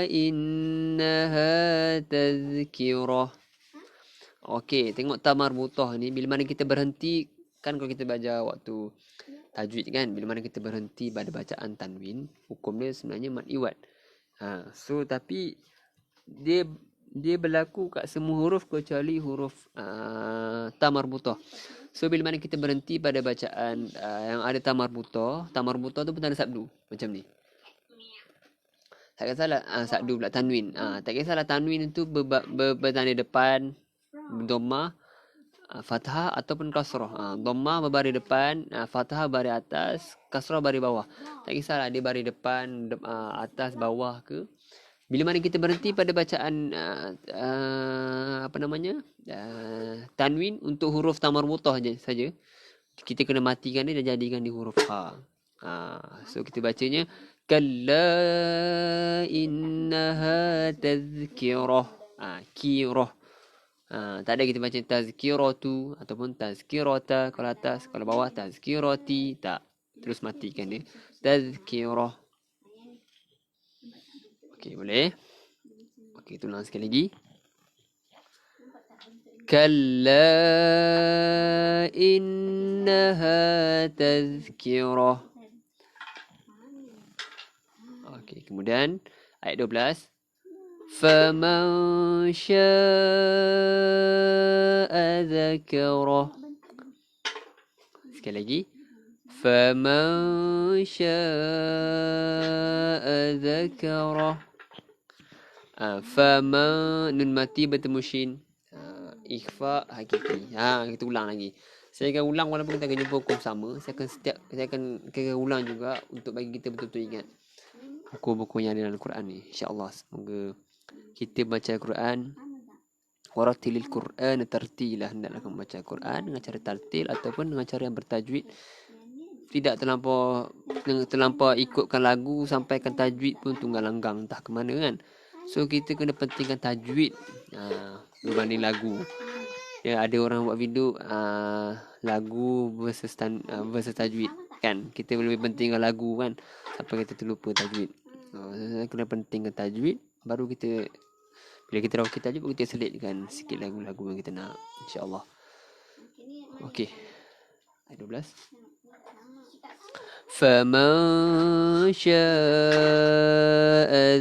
Speaker 1: innaha tazkirah. Okey, tengok ta marbutah ni bila mana kita berhenti, kan kalau kita belajar waktu tajwid kan, bila mana kita berhenti pada bacaan tanwin, hukum dia sebenarnya mad iwad. So tapi dia berlaku kat semua huruf kecuali huruf ta marbutah. So bila mana kita berhenti pada bacaan yang ada ta marbutah tu bertanda sabdu macam ni. Tak kisahlah sabdu pula tanwin. Tak kisahlah tanwin itu bertanda depan dhammah, fathah ataupun kasrah. Dhammah berbaris depan, fathah baris atas, kasrah baris bawah. Tak kisahlah dia baris depan, atas, bawah ke. Bila mana kita berhenti pada bacaan tanwin untuk huruf ta marbutah saja, kita kena matikan dia dan jadikan dia huruf ha. So kita bacanya kalla innaha tazkirah. Kirah. Tak ada kita baca tazkiratu ataupun tazkirata kalau atas, kalau bawah tazkirati, tak. Terus matikan dia. Tazkirah. Okey, boleh. Okey, ulang sekali lagi. Kalla innaha tazkirah. Okey, kemudian ayat 12. faman syaa dzakarah. Sekali lagi. Faman syaa dzakarah. Faman nun mati bertemu shin. Ikhfa hakiki. Kita ulang lagi. Saya akan ulang walaupun kita akan jumpa hukum sama. Saya akan ulang juga untuk bagi kita betul-betul ingat buku-buku yang ada dalam Al-Quran ni. InsyaAllah. Semoga kita baca Al-Quran. Warattilil Quran tartila. Hendaklah kamu baca Al-Quran dengan cara tartil ataupun dengan cara yang bertajwid. Tidak terlampau ikutkan lagu sampaikan tajwid pun tunggal langgang entah ke mana kan. So kita kena pentingkan tajwid berbanding lagu. Ya, ada orang buat video lagu versus tajwid kan. Kita lebih pentingkan lagu kan sampai kita terlupa tajwid. Kena pentingkan tajwid baru kita bila kita tahu kita tajwid kita selitkan sikit lagu-lagu yang kita nak, insya-Allah. Okey. Ayat 12. Faman syaa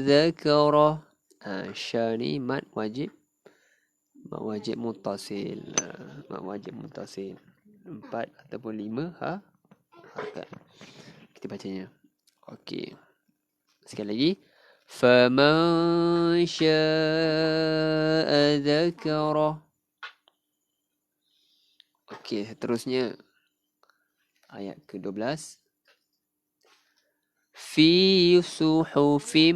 Speaker 1: dzakara. Sya ni mad wajib. Mad wajib muttasil. Mad wajib muttasil. 4 ataupun 5 harakat. Kita bacanya. Okey. Sekali lagi. Faman syaa dzakara. Okey, seterusnya ayat ke-12. Fi suhufim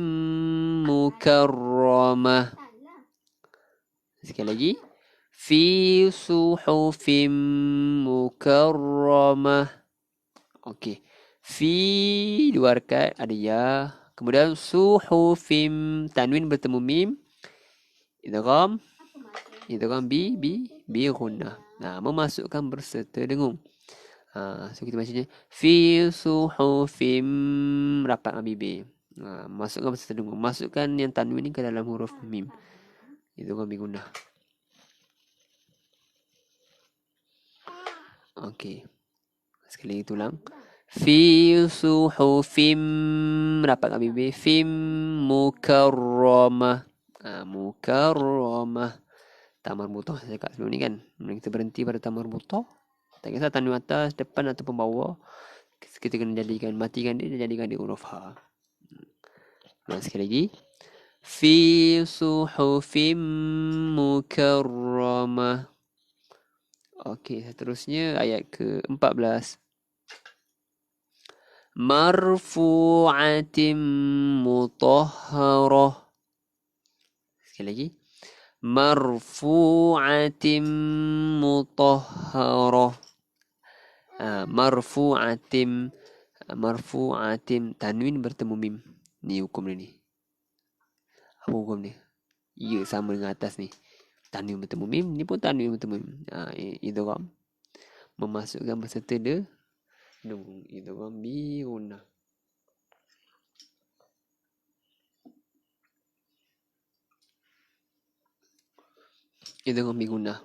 Speaker 1: mukarramah. Sekali lagi. Fi suhufim mukarramah. Okey. Fi dua harakat ada ya. Kemudian suhufim tanwin bertemu mim. Idgham bi gunnah. Memasukkan berserta dengung. So kita bacanya fi suhufim rapat dengan bibir. Masukkan berserta dengung. Masukkan yang tanwin ni ke dalam huruf mim. Idgham bi gunnah. Okey. Sekali lagi tulang. Fi suhufim rapat dengan bibir. Fim mukarramah. Mukarramah. Tamar butoh saya cakap sebelum ni kan. Kita berhenti pada tamar butoh. Tak kisah tanwin atas, depan ataupun bawah. Kita kena matikan dia dan jadikan dia huruf ha. Sekali lagi. Fi suhufim mukarramah. Okey, seterusnya ayat ke-14. Marfu'atim mutahharah. Sekali lagi. Marfu'atim mutahharah. Marfu'atim tanwin bertemu mim. Ni hukum dia ni. Apa hukum dia? Ya, sama dengan atas ni. Tanwin bertemu mim, ni pun tanwin bertemu mim. Idgham. Memasukkan berserta dia. Idgham bi gunnah. Idgham bi gunnah.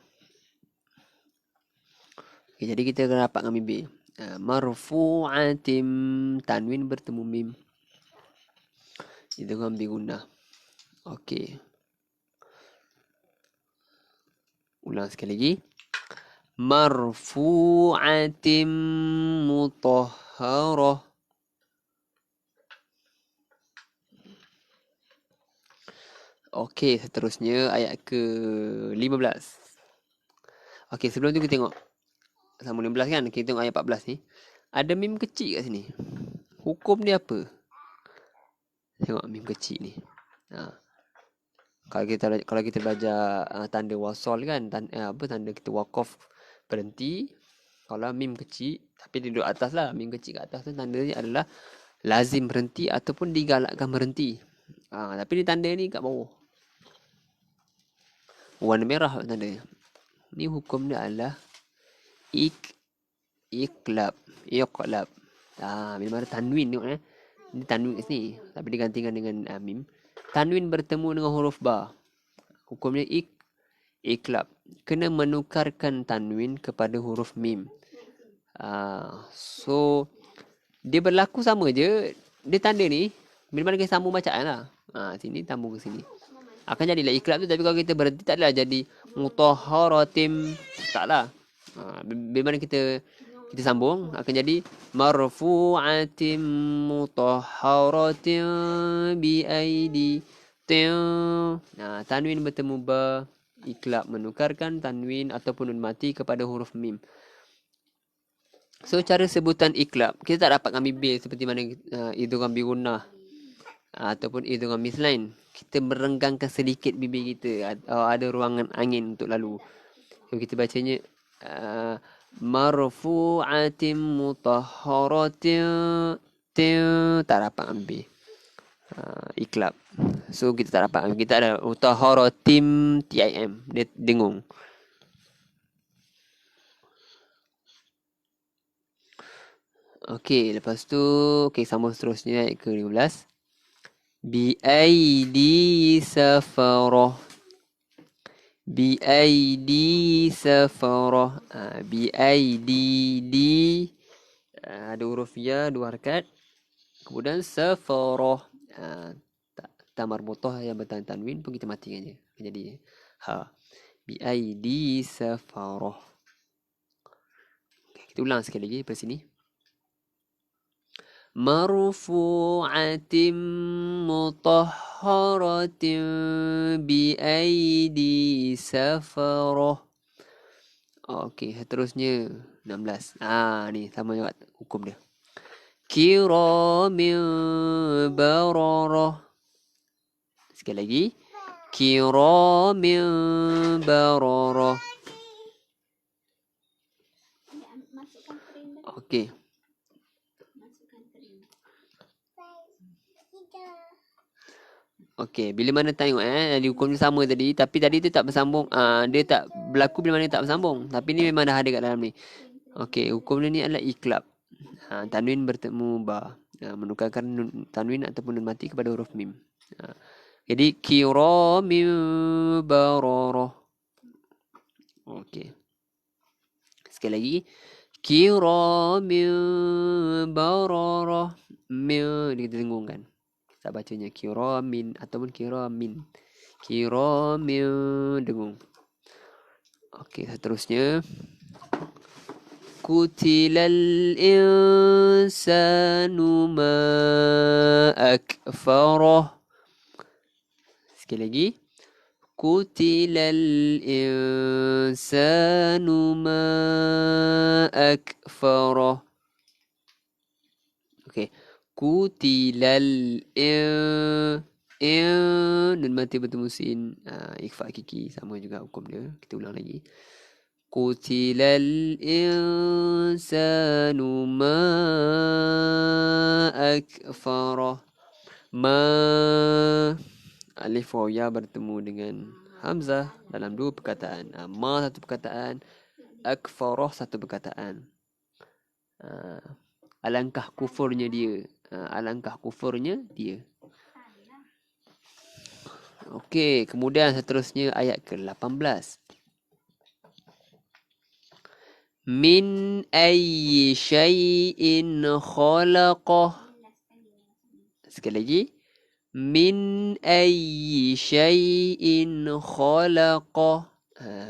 Speaker 1: Okay, jadi kita akan rapat dengan bibir. Marfu'atim tanwin bertemu mim. Idgham bi gunnah. Okey. Ulang sekali lagi. Marfu'atim mutahharah. Okey, seterusnya ayat ke-15. Okey, sebelum tu kita tengok sama 15 kan, kita tengok ayat 14 ni. Ada mim kecil kat sini. Hukum dia apa? Tengok mim kecil ni. Kalau kita belajar tanda wasal kan, tanda kita waqaf berhenti. Kalau mim kecil tapi dia duduk atas lah, mim kecil kat atas tu tanda ni adalah lazim berhenti ataupun digalakkan berhenti. Tapi ni tanda ni kat bawah. Warna merah tanda ni. Ni hukum dia adalah iqlab. Bila ada tanwin tengok ni tanwin kat sini tapi digantikan dengan mim. Tanwin bertemu dengan huruf ba. Hukumnya iqlab. Kena menukarkan tanwin kepada huruf mim. So dia berlaku sama je. Dia tanda ni bila mana kita sambung bacaan lah. Sini sambung ke sini. Akan jadilah iklab tu, tapi kalau kita berhenti taklah jadi mutahharatim. Taklah. Bila mana kita sambung akan jadi marfu'atim mutahharatin bi aidi tin. Tanwin bertemu ba, iklab menukarkan tanwin ataupun nun mati kepada huruf mim. So cara sebutan iklab kita tak dapat ambil bil seperti mana idgham bi gunnah ataupun idgham mislain. Kita merenggangkan sedikit bibir kita, ada ruangan angin untuk lalu. So kita bacanya marfu'atin mutahharatin, tak dapat ambil iklab. So kita tak dapat ambil, kita ada mutahharatim tim, dia dengung. Okey, lepas tu sambung seterusnya ayat ke-15. Bi aidi safarah. Bi aidi safarah. Bi aidi di ada huruf ya, 2 harakat. Kemudian safarah. Ta marbutah yang bertahan tanwin pun kita matikan je. Jadi ha. Bi aidi safarah. Kita ulang sekali lagi dari sini. Marfu'atin mutahharatin bi aidi safarah. Okey, seterusnya 16. Ni sama juga hukum dia. Kiramin bararah. Sekali lagi. Kiramin bararah. Okey. Okey, bila mana tengok hukum ni sama tadi, tapi tadi tu tak bersambung. Dia tak berlaku bila mana tak bersambung. Tapi ni memang dah ada kat dalam ni. Okey, hukum ni adalah iklab. Tanwin bertemu ba, menukarkan tanwin ataupun nun mati kepada huruf mim. Jadi kiramin bararah. Okey. Sekali lagi. Kiramin bararah. Mim kita dengungkan. Tak bacanya kiramin ataupun kiramin. Kiramin dengung. Okey, seterusnya. Kutilal insanu ma akfarah. Sekali lagi. Kutilal insanu ma akfarah. Okey. Kutilal nun mati bertemu sin, ikhfa kiki, sama juga hukum dia. Kita ulang lagi. Kutilal insanu ma akfarah. Ma alif waw ya bertemu dengan hamzah dalam 2 perkataan. Ma satu perkataan, akfarah satu perkataan. Alangkah kufurnya dia. Alangkah kufurnya dia. Okey, kemudian seterusnya ayat ke-18. Min ayyi syai'in khalaqah. Sekali lagi. Min ayyi syai'in khalaqah.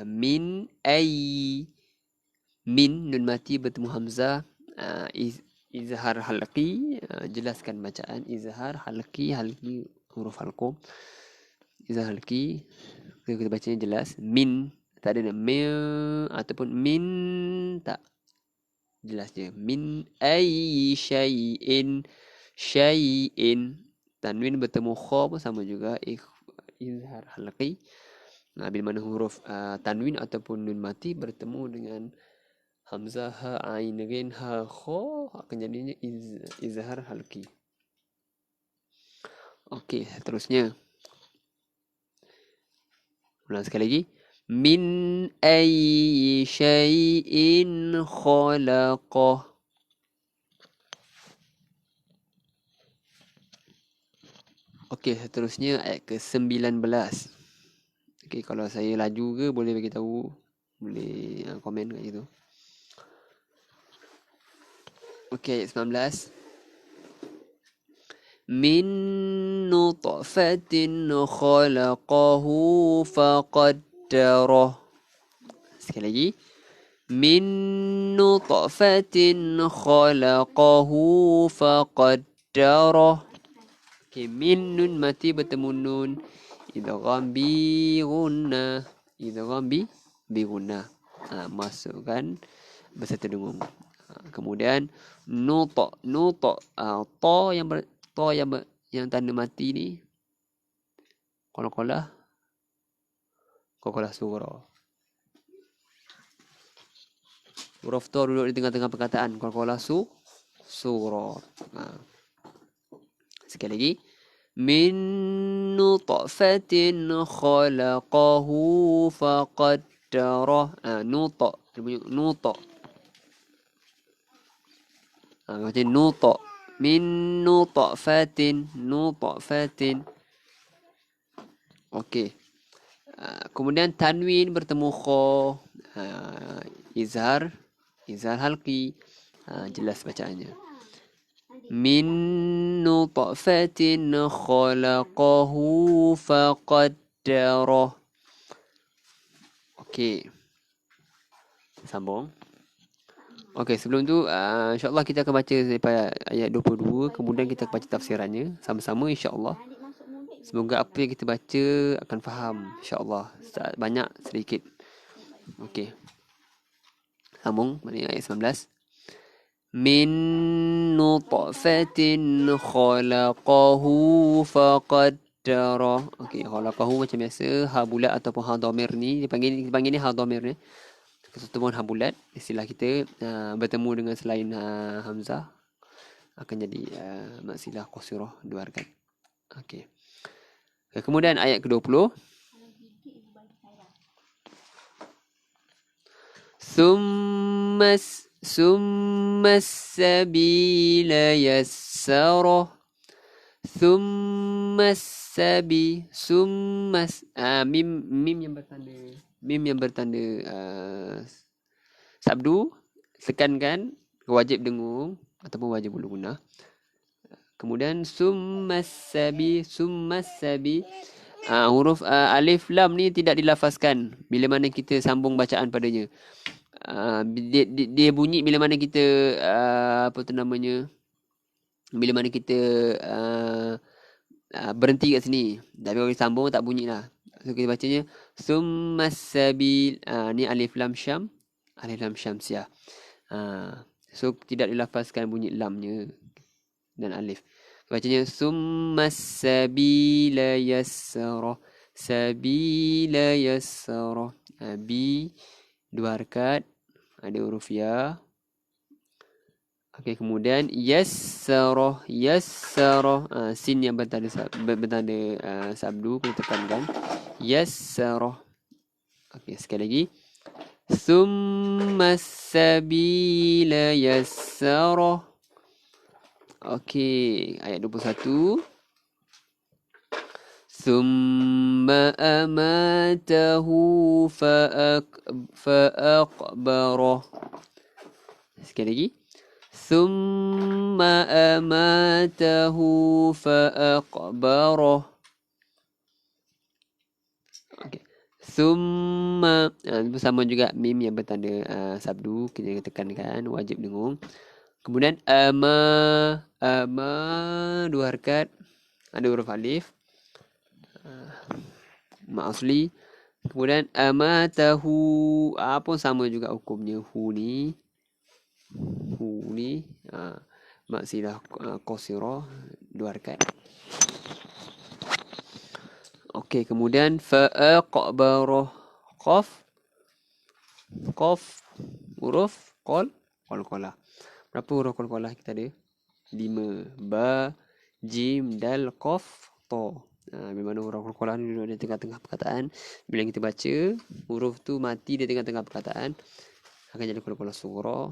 Speaker 1: Min ayyi. Min nun mati bertemu hamzah. Izhar halqi, jelaskan bacaan izhar halqi huruf halqum. Izhar halqi kita bacanya jelas. Min tak ada min ataupun min, tak jelas je. Min ayyi syai'in, syai'in tanwin bertemu kha pun sama juga, izhar halqi. Bila mana huruf tanwin ataupun nun mati bertemu dengan hamzah, ha, ain, ghain, ha, kha, akan jadinya izhar halqi. Okey, seterusnya. Ulang sekali lagi. Min ayyi syai'in khalaqah. Okey, seterusnya ayat ke-19. Okey, kalau saya laju ke boleh bagi tahu, boleh komen kat situ. Okey, ayat 19. min nutfatin khalaqahu faqaddarah. Sekali lagi. Min nutfatin khalaqahu faqaddarah. Okay, min nun mati bertemu nun. Idgham bi gunnah. Idgham bi gunnah. Masukkan beserta dengung. Kemudian nuta. Ta yang tanda mati ni qalqalah surah. Huruf ta duduk di tengah-tengah perkataan. Qalqalah surah. Sekali lagi. Min nutfatin khalaqahu faqaddarah. Nuta. Dia bunyi nuta. Macam nuta. Min nutfatin. Okey. Kemudian tanwin bertemu kha. Izhar halqi. Jelas bacaannya. Min nutfatin khalaqahu faqaddarah. Okey. Sambung. Okey, sebelum tu insya-Allah kita akan baca sampai ayat 22, kemudian kita akan baca tafsirannya sama-sama insya-Allah. Semoga apa yang kita baca akan faham insya-Allah. Banyak sedikit. Okey. Sambung ayat 19. Min nutfatin khalaqahu faqaddarah. Okey, khalaqahu macam biasa ha bulat ataupun ha dhamir ni dipanggil ni ha dhamir ni. Kesetubuhan ha bulat, istilah kita bertemu dengan selain hamzah akan jadi maksilah qasirah dua harakat. Okey. Kemudian ayat ke-20. Summas sabila yassarah. Mim yang bertanda sabdu tekankan wajib dengung ataupun wajib bulu guna. Kemudian summas sabi huruf alif lam ni tidak dilafazkan bila mana kita sambung bacaan padanya. Dia bunyi bila mana kita bila mana kita berhenti kat sini. Tapi kalau disambung tak bunyi lah. So kita bacanya summas sabil. Ni alif lam syamsiah. So tidak dilafazkan bunyi lamnya dan alif. Bacanya summas sabila yassara. Sabila yassara. Bi dua harakat, ada huruf ya. Okey, kemudian yassara. Sin yang bertanda sabdu kita tekankan. Yassara. Okey, sekali lagi. Summas sabila yassara. Okey, ayat 21. Summa amatahu fa'aqbarah. Sekali lagi. Summa amatahu fa'aqbarah. Okey. Summa sama juga mim yang bertanda sabdu kita tekankan wajib dengung. Kemudian ama dua harakat, ada huruf alif ma asli. Kemudian amatahu pun sama juga hukumnya. Hu ni maksilah qasirah dua harakat. Okey, kemudian fa'aqbarah. Qaf huruf qalqalah. Berapa huruf qalqalah kita ada? 5. Ba, jim, dal, qaf, ta. Bila mana huruf qalqalah ni duduk di tengah-tengah perkataan. Bila kita baca, huruf tu mati di tengah-tengah perkataan, akan jadi qalqalah surah.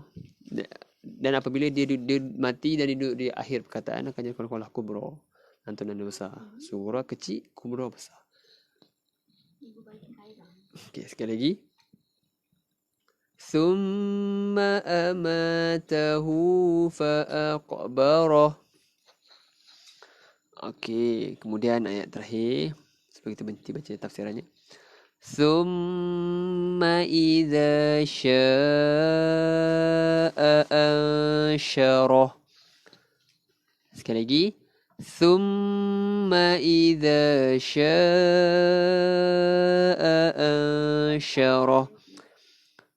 Speaker 1: Dan apabila dia mati dan duduk di akhir perkataan, akan jadi qalqalah kubra. Antara nada besar. Surah kecil, kubra besar. Okey, sekali lagi. Summa amatahu fa'aqbarah. Okey, kemudian ayat terakhir sebelum kita berhenti baca tafsirannya. Thumma idza syaa'a ansyarah. Sekali lagi. Thumma idza syaa'a ansyarah.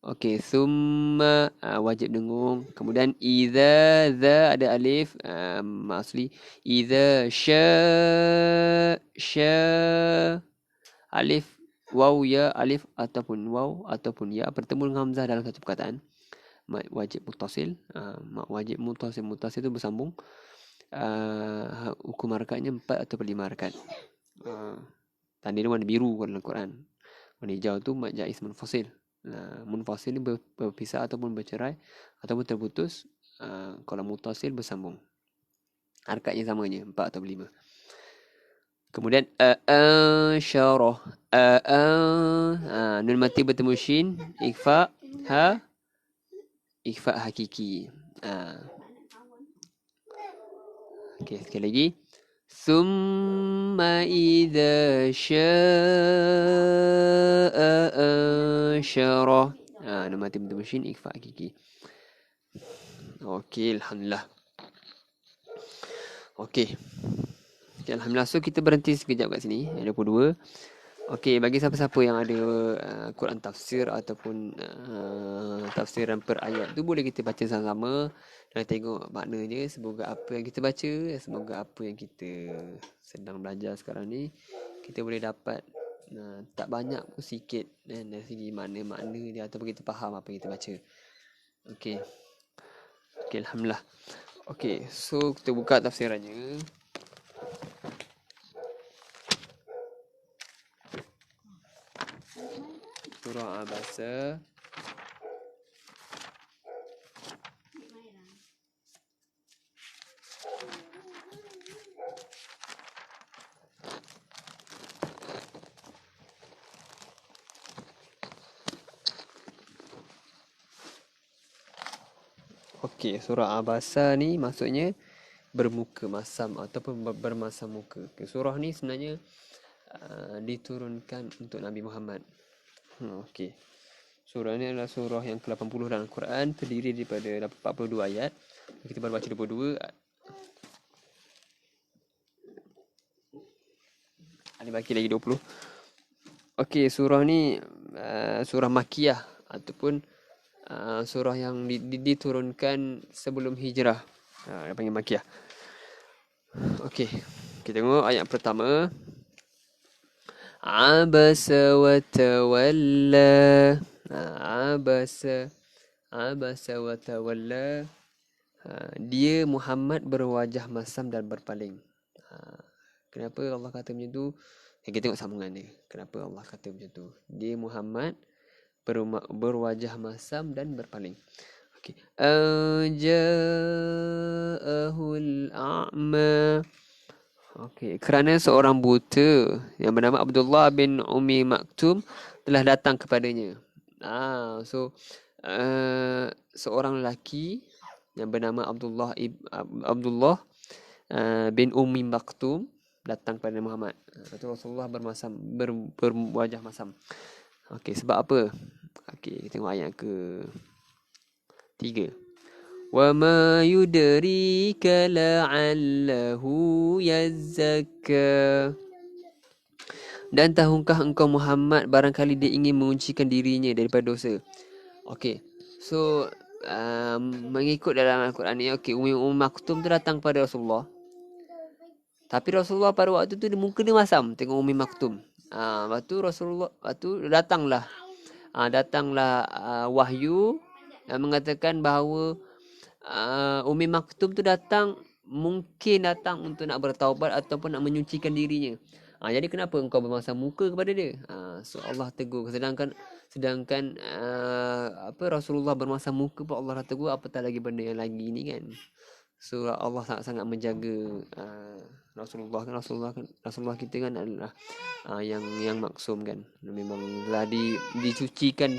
Speaker 1: Okey, thumma wajib dengung. Kemudian idza za ada alif asli. Idza alif waw ya alif ataupun waw ataupun ya bertemu dengan hamzah dalam satu perkataan. Wajib muttasil. Wajib muttasil itu bersambung. Hukum harakatnya 4 atau 5 harakat. Tanda dia warna biru dalam Quran. Warna hijau tu mad jaiz munfasil. Munfasil ni berpisah ataupun bercerai ataupun terputus. Kalau muttasil bersambung. Harakatnya sama je, 4 atau 5. Kemudian syarah. Nun mati bertemu shin, ikhfa hakiki. Okey, sekali lagi. Thumma idza syaa'a ansyarah. Nun mati bertemu shin, ikhfa hakiki. Okey, alhamdulillah. Okey. Alhamdulillah. So kita berhenti sekejap kat sini. Ada 22. Okey, bagi siapa-siapa yang ada Quran tafsir ataupun tafsiran per ayat tu boleh kita baca sama-sama dan tengok maknanya. Semoga apa yang kita baca, semoga apa yang kita sedang belajar sekarang ni kita boleh dapat tak banyak pun sikit dari segi makna-makna dia ataupun kita faham apa yang kita baca. Okey. Okey, alhamdulillah. Okey, so kita buka tafsirannya. Surah Abasa. Okey, surah Abasa ni maksudnya bermuka masam ataupun bermasam muka. Okay, surah ni sebenarnya diturunkan untuk Nabi Muhammad. Okey. Surah ni adalah surah yang ke-80 dalam Quran, terdiri daripada 42 ayat. Kita baru baca 22. Ada baki lagi 20. Okey, surah ni surah Makkiyah ataupun surah yang diturunkan sebelum hijrah. Dia panggil Makkiyah. Okey, kita tengok ayat pertama. Abasa wa tawalla. Abasa wa tawalla. Dia Muhammad berwajah masam dan berpaling. Kenapa Allah kata macam tu? Kita tengok sambungan dia. Kenapa Allah kata macam tu? Dia Muhammad berwajah masam dan berpaling. Okey. Ja'ahul a'ma. Okey, kerana seorang buta yang bernama Abdullah bin Ummi Maktum telah datang kepadanya. So seorang lelaki yang bernama Abdullah bin Ummi Maktum datang kepada Muhammad. Rasulullah berwajah masam. Okey, sebab apa? Okey, kita tengok ayat ke 3. Wa ma yudrika la'allahu yazzakka. Dan tahukah engkau Muhammad barangkali dia ingin menguncikan dirinya daripada dosa. Okey. So mengikut dalam Al-Quran ni, okey, Ummi Maktum tu datang pada Rasulullah. Tapi Rasulullah pada waktu tu muka dia masam tengok Ummi Maktum. Lepas tu Rasulullah datanglah wahyu yang mengatakan bahawa Ummi Maktum tu mungkin datang untuk nak bertaubat ataupun nak menyucikan dirinya. Jadi kenapa engkau bermasam muka kepada dia? So Allah tegur. Sedangkan Rasulullah bermasam muka pun Allah tegur, apatah lagi benda yang lagi ni kan. So Allah sangat-sangat menjaga Rasulullah kita kan adalah yang maksum kan. Memang telah disucikan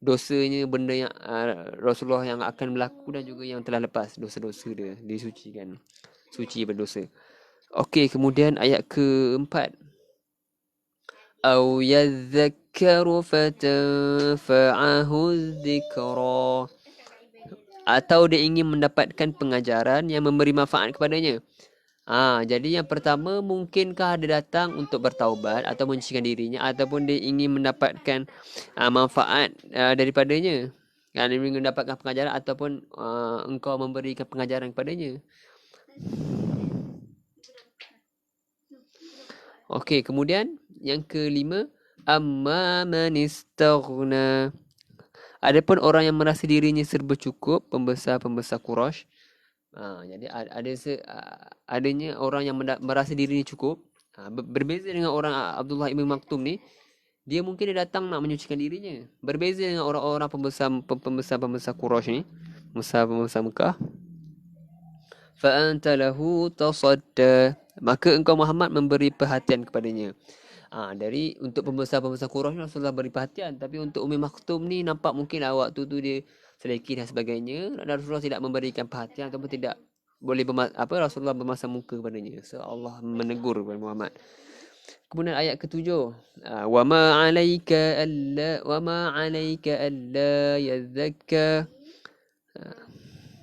Speaker 1: dosanya, benda yang Rasulullah yang akan berlaku dan juga yang telah lepas, dosa-dosa dia disucikan, suci berdosa. Okey, kemudian ayat keempat. Au yadhakkaru fatanfa'ahu dzikra. Atau dia ingin mendapatkan pengajaran yang memberi manfaat kepadanya. Jadi yang pertama, mungkinkah dia datang untuk bertaubat atau menyucikan dirinya, ataupun dia ingin mendapatkan manfaat daripadanya. Dia ingin mendapatkan pengajaran ataupun engkau memberikan pengajaran kepadanya. Okey, kemudian yang kelima, amma man istaghna. Adapun orang yang merasa dirinya serba cukup, pembesar-pembesar Quraisy. Jadi adanya orang yang merasa dirinya cukup. Berbeza dengan orang Abdullah Ibn Maktum ni, dia mungkin dia datang nak menyucikan dirinya. Berbeza dengan orang-orang pembesar Quraisy ni, pembesar Mekah. Fa anta lahu tasadda. Maka engkau Muhammad memberi perhatian kepadanya. Dari untuk pembesar-pembesar Quraisy Rasulullah beri perhatian, tapi untuk Ummi Maktum ni nampak mungkin waktu tu dia selekeh dan sebagainya, dan Rasulullah tidak memberikan perhatian ataupun tidak boleh Rasulullah bermasa muka kepadanya. So Allah menegur kepada Muhammad. Kemudian ayat ketujuh, wa ma 'alaika alla yadhakka.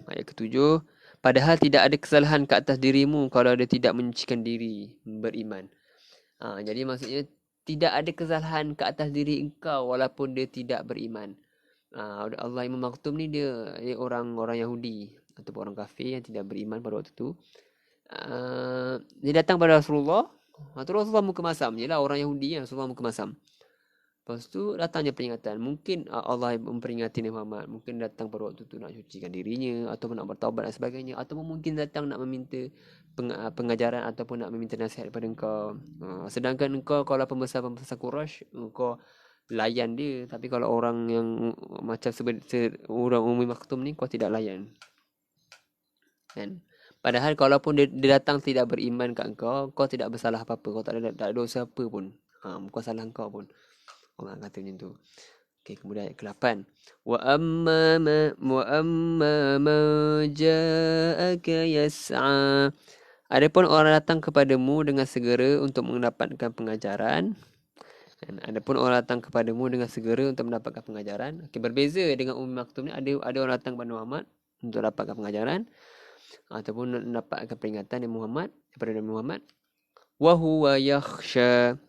Speaker 1: Ayat ketujuh, padahal tidak ada kesalahan ke atas dirimu kalau dia tidak menyucikan diri beriman. Jadi maksudnya tidak ada kesalahan ke atas diri engkau walaupun dia tidak beriman. Allah Imam Maktum ni dia orang Yahudi ataupun orang kafir yang tidak beriman pada waktu itu. Dia datang pada Rasulullah. Rasulullah muka masam je lah, orang Yahudi yang Rasulullah muka masam. Lepas tu datangnya peringatan. Mungkin Allah memperingati Nabi Muhammad. Mungkin datang pada waktu tu nak cucikan dirinya, ataupun nak bertaubat dan sebagainya, ataupun mungkin datang nak meminta pengajaran ataupun nak meminta nasihat daripada engkau. Sedangkan engkau kalau pembesar-pembesar Quraisy, engkau layan dia. Tapi kalau orang yang macam orang Ummi Maktum ni, kau tidak layan. Kan? Padahal kalaupun dia datang tidak beriman kat engkau, kau tidak bersalah apa-apa. Kau tak ada dosa apa pun. Bukan salah engkau pun. Allah kata macam tu. Okey, kemudian ayat ke-8. Wa amma ma ja'aka yas'a. Adapun orang datang kepadamu dengan segera untuk mendapatkan pengajaran. Dan adapun orang datang kepadamu dengan segera untuk mendapatkan pengajaran. Okey, berbeza dengan Ummi Maktum ni, ada orang datang kepada Muhammad untuk dapatkan pengajaran ataupun mendapatkan peringatan dari Muhammad, daripada Nabi Muhammad. Wa huwa yakhsha,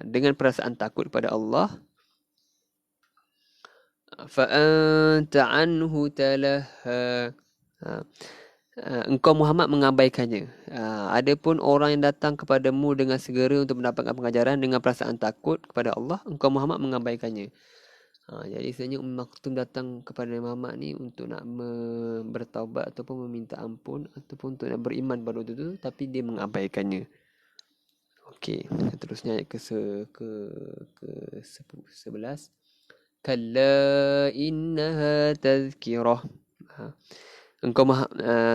Speaker 1: dengan perasaan takut kepada Allah. Fa anta anhu talaha. Engkau Muhammad mengabaikannya. Adapun orang yang datang kepadamu dengan segera untuk mendapatkan pengajaran dengan perasaan takut kepada Allah, engkau Muhammad mengabaikannya. Jadi sebenarnya Ummi Maktum datang kepada Muhammad ni untuk nak bertaubat ataupun meminta ampun ataupun untuk nak beriman pada waktu itu, tapi dia mengabaikannya. Okey, terusnya ayat ke-11. Kalla innaha tazkirah. Engkau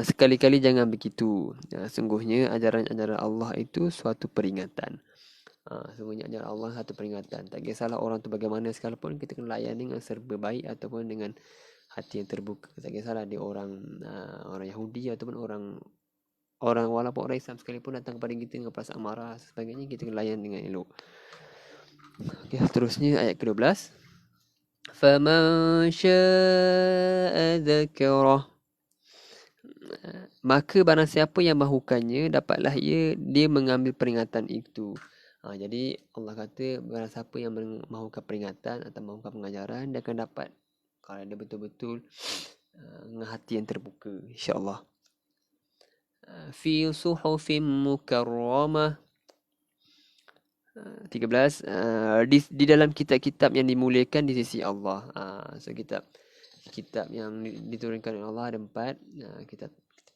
Speaker 1: sekali-kali jangan begitu. Sungguhnya ajaran-ajaran Allah itu suatu peringatan. Sungguhnya ajaran Allah satu peringatan. Tak kisahlah orang tu bagaimana sekalipun, kita kena layan dengan serba baik ataupun dengan hati yang terbuka. Tak kisahlah dia orang Yahudi ataupun orang walaupun orang Islam sekalipun datang kepada kita dengan perasaan marah sebagainya, kita kena layan dengan elok. Okey, seterusnya ayat ke-12. Faman syaa'a dzakarah. Maka barang siapa yang mahukannya, dapatlah dia mengambil peringatan itu. Jadi Allah kata barang siapa yang mahukan peringatan atau mahukan pengajaran, dia akan dapat kalau dia betul-betul dengan hati yang terbuka, insya-Allah. Fi suhufin mukarramah. 13. Di dalam kitab-kitab yang dimuliakan di sisi Allah. So kitab yang diturunkan oleh Allah ada 4.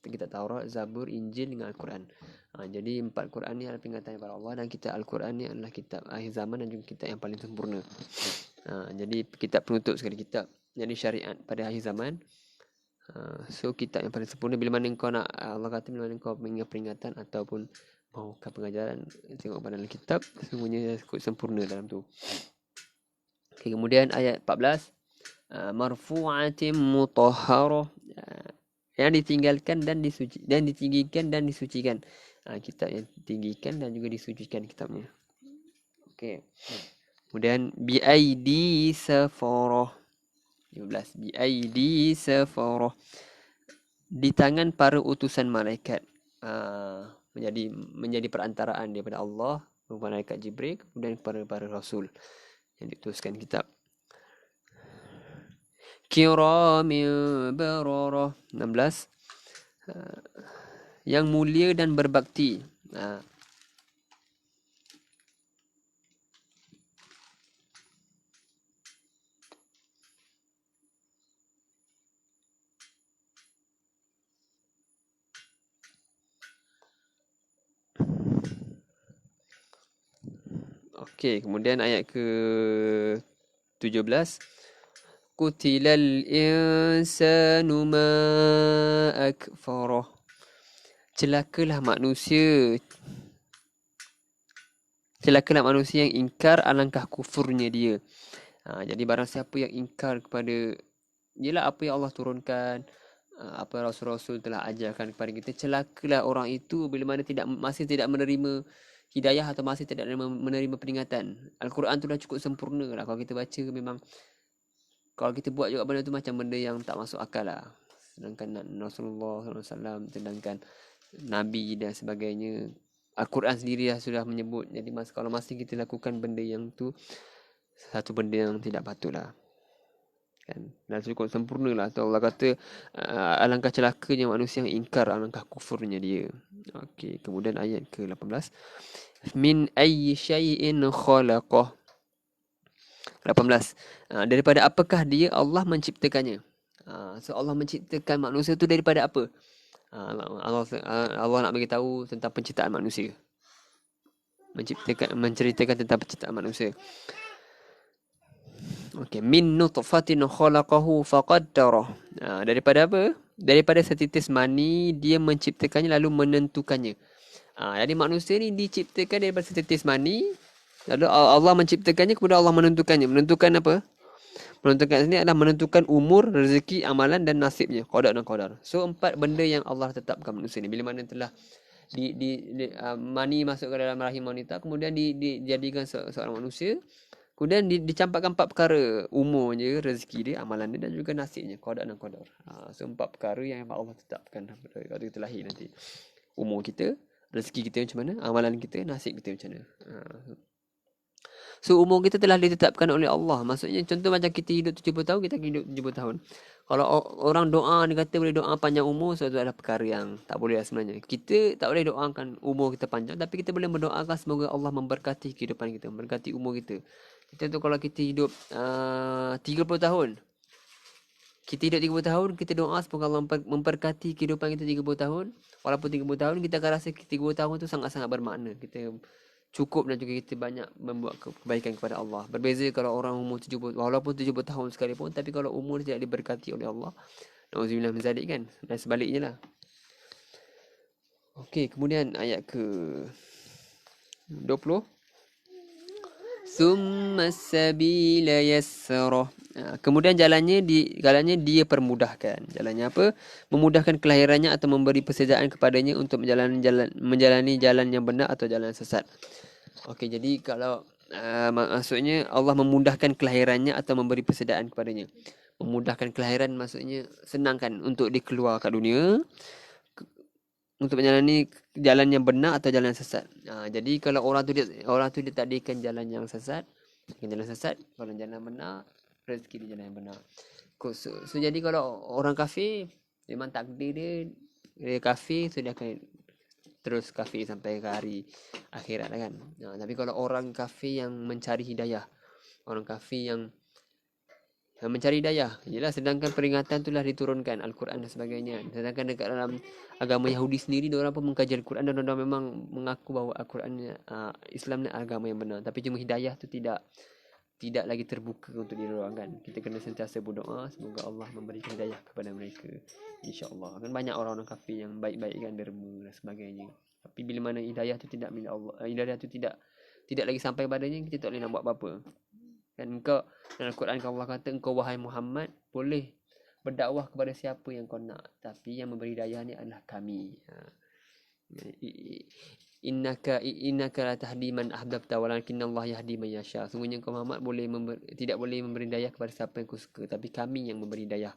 Speaker 1: Kitab Taurat, Zabur, Injil dengan Al-Quran. Jadi 4 Quran ni adalah peringatan daripada Allah, dan kitab Al-Quran ni adalah kitab akhir zaman dan juga kitab yang paling sempurna. Jadi kitab penutup sekali kitab. Jadi syariat pada akhir zaman. So kitab yang paling sempurna. Bila mana kau nak, Allah kata bila mana kau mengingat peringatan ataupun mahukan pengajaran, tengok pada dalam kitab, semuanya sempurna dalam tu. Okay, kemudian ayat 14. Marfu'atin mutahharah, yang ditinggalkan dan ditinggikan dan disucikan. Kitab yang ditinggikan dan juga disucikan kitabnya. Okey. Kemudian biaidi safarah 15. Biaidi safarah, di tangan para utusan malaikat. Menjadi perantaraan daripada Allah, malaikat Jibril, kemudian kepada para rasul yang diutuskan kitab. Kiramin bararah 16. Yang mulia dan berbakti. Okey, kemudian ayat ke 17. Qutilal insanu ma akfarah. Celakalah manusia yang ingkar alangkah kufurnya dia. Jadi barang siapa yang ingkar kepada apa yang Allah turunkan, apa Rasul-Rasul telah ajarkan kepada kita, celakalah orang itu bila mana masih tidak menerima hidayah atau masih tidak menerima peringatan. Al-Quran tu dah cukup sempurna lah. Kalau kita baca memang, kalau kita buat juga benda tu macam benda yang tak masuk akal lah. Sedangkan Rasulullah SAW, sedangkan Nabi dan sebagainya, Al-Quran sendiri sudah menyebut. Jadi kalau masih kita lakukan benda yang tu, satu benda yang tidak patut lah. Kan? Dan cukup sempurna lah. Allah kata, alangkah celakanya manusia yang ingkar alangkah kufurnya dia. Okey, kemudian ayat ke-18. Min ayyi syai'in khalaqah. 18. Daripada apakah dia Allah menciptakannya. So Allah menciptakan manusia tu daripada apa? Allah nak beritahu tentang penciptaan manusia. Menceritakan tentang penciptaan manusia. Okey, min nutfatin khalaqahu faqaddarah. Daripada apa? Daripada setitis mani dia menciptakannya lalu menentukannya. Jadi manusia ni diciptakan daripada setitis mani, lalu Allah menciptakannya, kemudian Allah menentukannya. Menentukan apa? Menentukan sini adalah menentukan umur, rezeki, amalan dan nasibnya. Qada dan qadar. So 4 benda yang Allah tetapkan manusia ni. Bila mana telah mani masuk ke dalam rahim wanita, kemudian dijadikan seorang manusia, kemudian dicampakkan 4 perkara: umurnya, rezeki dia, amalan dia dan juga nasibnya. Qada dan qadar. So 4 perkara yang Allah tetapkan waktu kita lahir nanti. Umur kita, rezeki kita macam mana, amalan kita, nasib kita macam mana. So umur kita telah ditetapkan oleh Allah. Maksudnya contoh macam kita hidup 70 tahun, kita hidup 70 tahun. Kalau orang doa, dia kata boleh doa panjang umur, so itu adalah perkara yang tak boleh sebenarnya. Kita tak boleh doakan umur kita panjang, tapi kita boleh mendoakan semoga Allah memberkati kehidupan kita, memberkati umur kita. Kita tu kalau kita hidup 30 tahun, kita hidup 30 tahun, kita doa semoga Allah memberkati kehidupan kita 30 tahun. Walaupun 30 tahun, kita akan rasa 30 tahun tu sangat-sangat bermakna. Kita cukup dan juga kita banyak membuat kebaikan kepada Allah. Berbeza kalau orang umur 70, walaupun 70 tahun sekalipun, tapi kalau umur tidak diberkati oleh Allah, na'udzubillah min zalik kan, dan sebaliknya lah. Okey, kemudian ayat ke 20. Summa sabila yassarah. Kemudian jalannya dia permudahkan. Jalannya apa? Memudahkan kelahirannya atau memberi persediaan kepadanya untuk menjalani jalan yang benar atau jalan sesat. Okey, jadi kalau maksudnya Allah memudahkan kelahirannya atau memberi persediaan kepadanya. Memudahkan kelahiran maksudnya senangkan untuk dikeluar kat dunia, untuk menjalani jalan yang benar atau jalan yang sesat. Jadi kalau orang tu ditakdirkan jalan yang sesat, kalau jalan yang benar, rezeki dia jalan yang benar. So jadi kalau orang kafir, memang takdir dia kafir, so dia akan terus kafir sampai ke hari akhirat lah kan. Tapi kalau orang kafir yang mencari hidayah, orang kafir yang mencari hidayah, ialah sedangkan peringatan itulah diturunkan Al-Quran dan sebagainya. Sedangkan dekat dalam agama Yahudi sendiri, diorang pun mengkaji Al-Quran dan diorang memang mengaku bahawa Al-Quran Islam ni agama yang benar. Tapi cuma hidayah tu tidak lagi terbuka untuk diorang kan. Kita kena sentiasa berdoa semoga Allah memberikan hidayah kepada mereka, insya-Allah. Kan banyak orang-orang kafir yang baik-baik kan, derma dan sebagainya. Tapi bila mana hidayah tu tidak milik Allah, hidayah tu tidak lagi sampai padanya, kita tak boleh nak buat apa-apa. Kan engkau dalam Al-Quran Allah kata, engkau wahai Muhammad boleh berdakwah kepada siapa yang kau nak, tapi yang memberi hidayah ni adalah kami. Innaka la tahdi man ahbabta walakinnallaha yahdi man yasha. Sungguhnya kau Muhammad tidak boleh memberi hidayah kepada siapa yang kau suka, tapi kami yang memberi hidayah.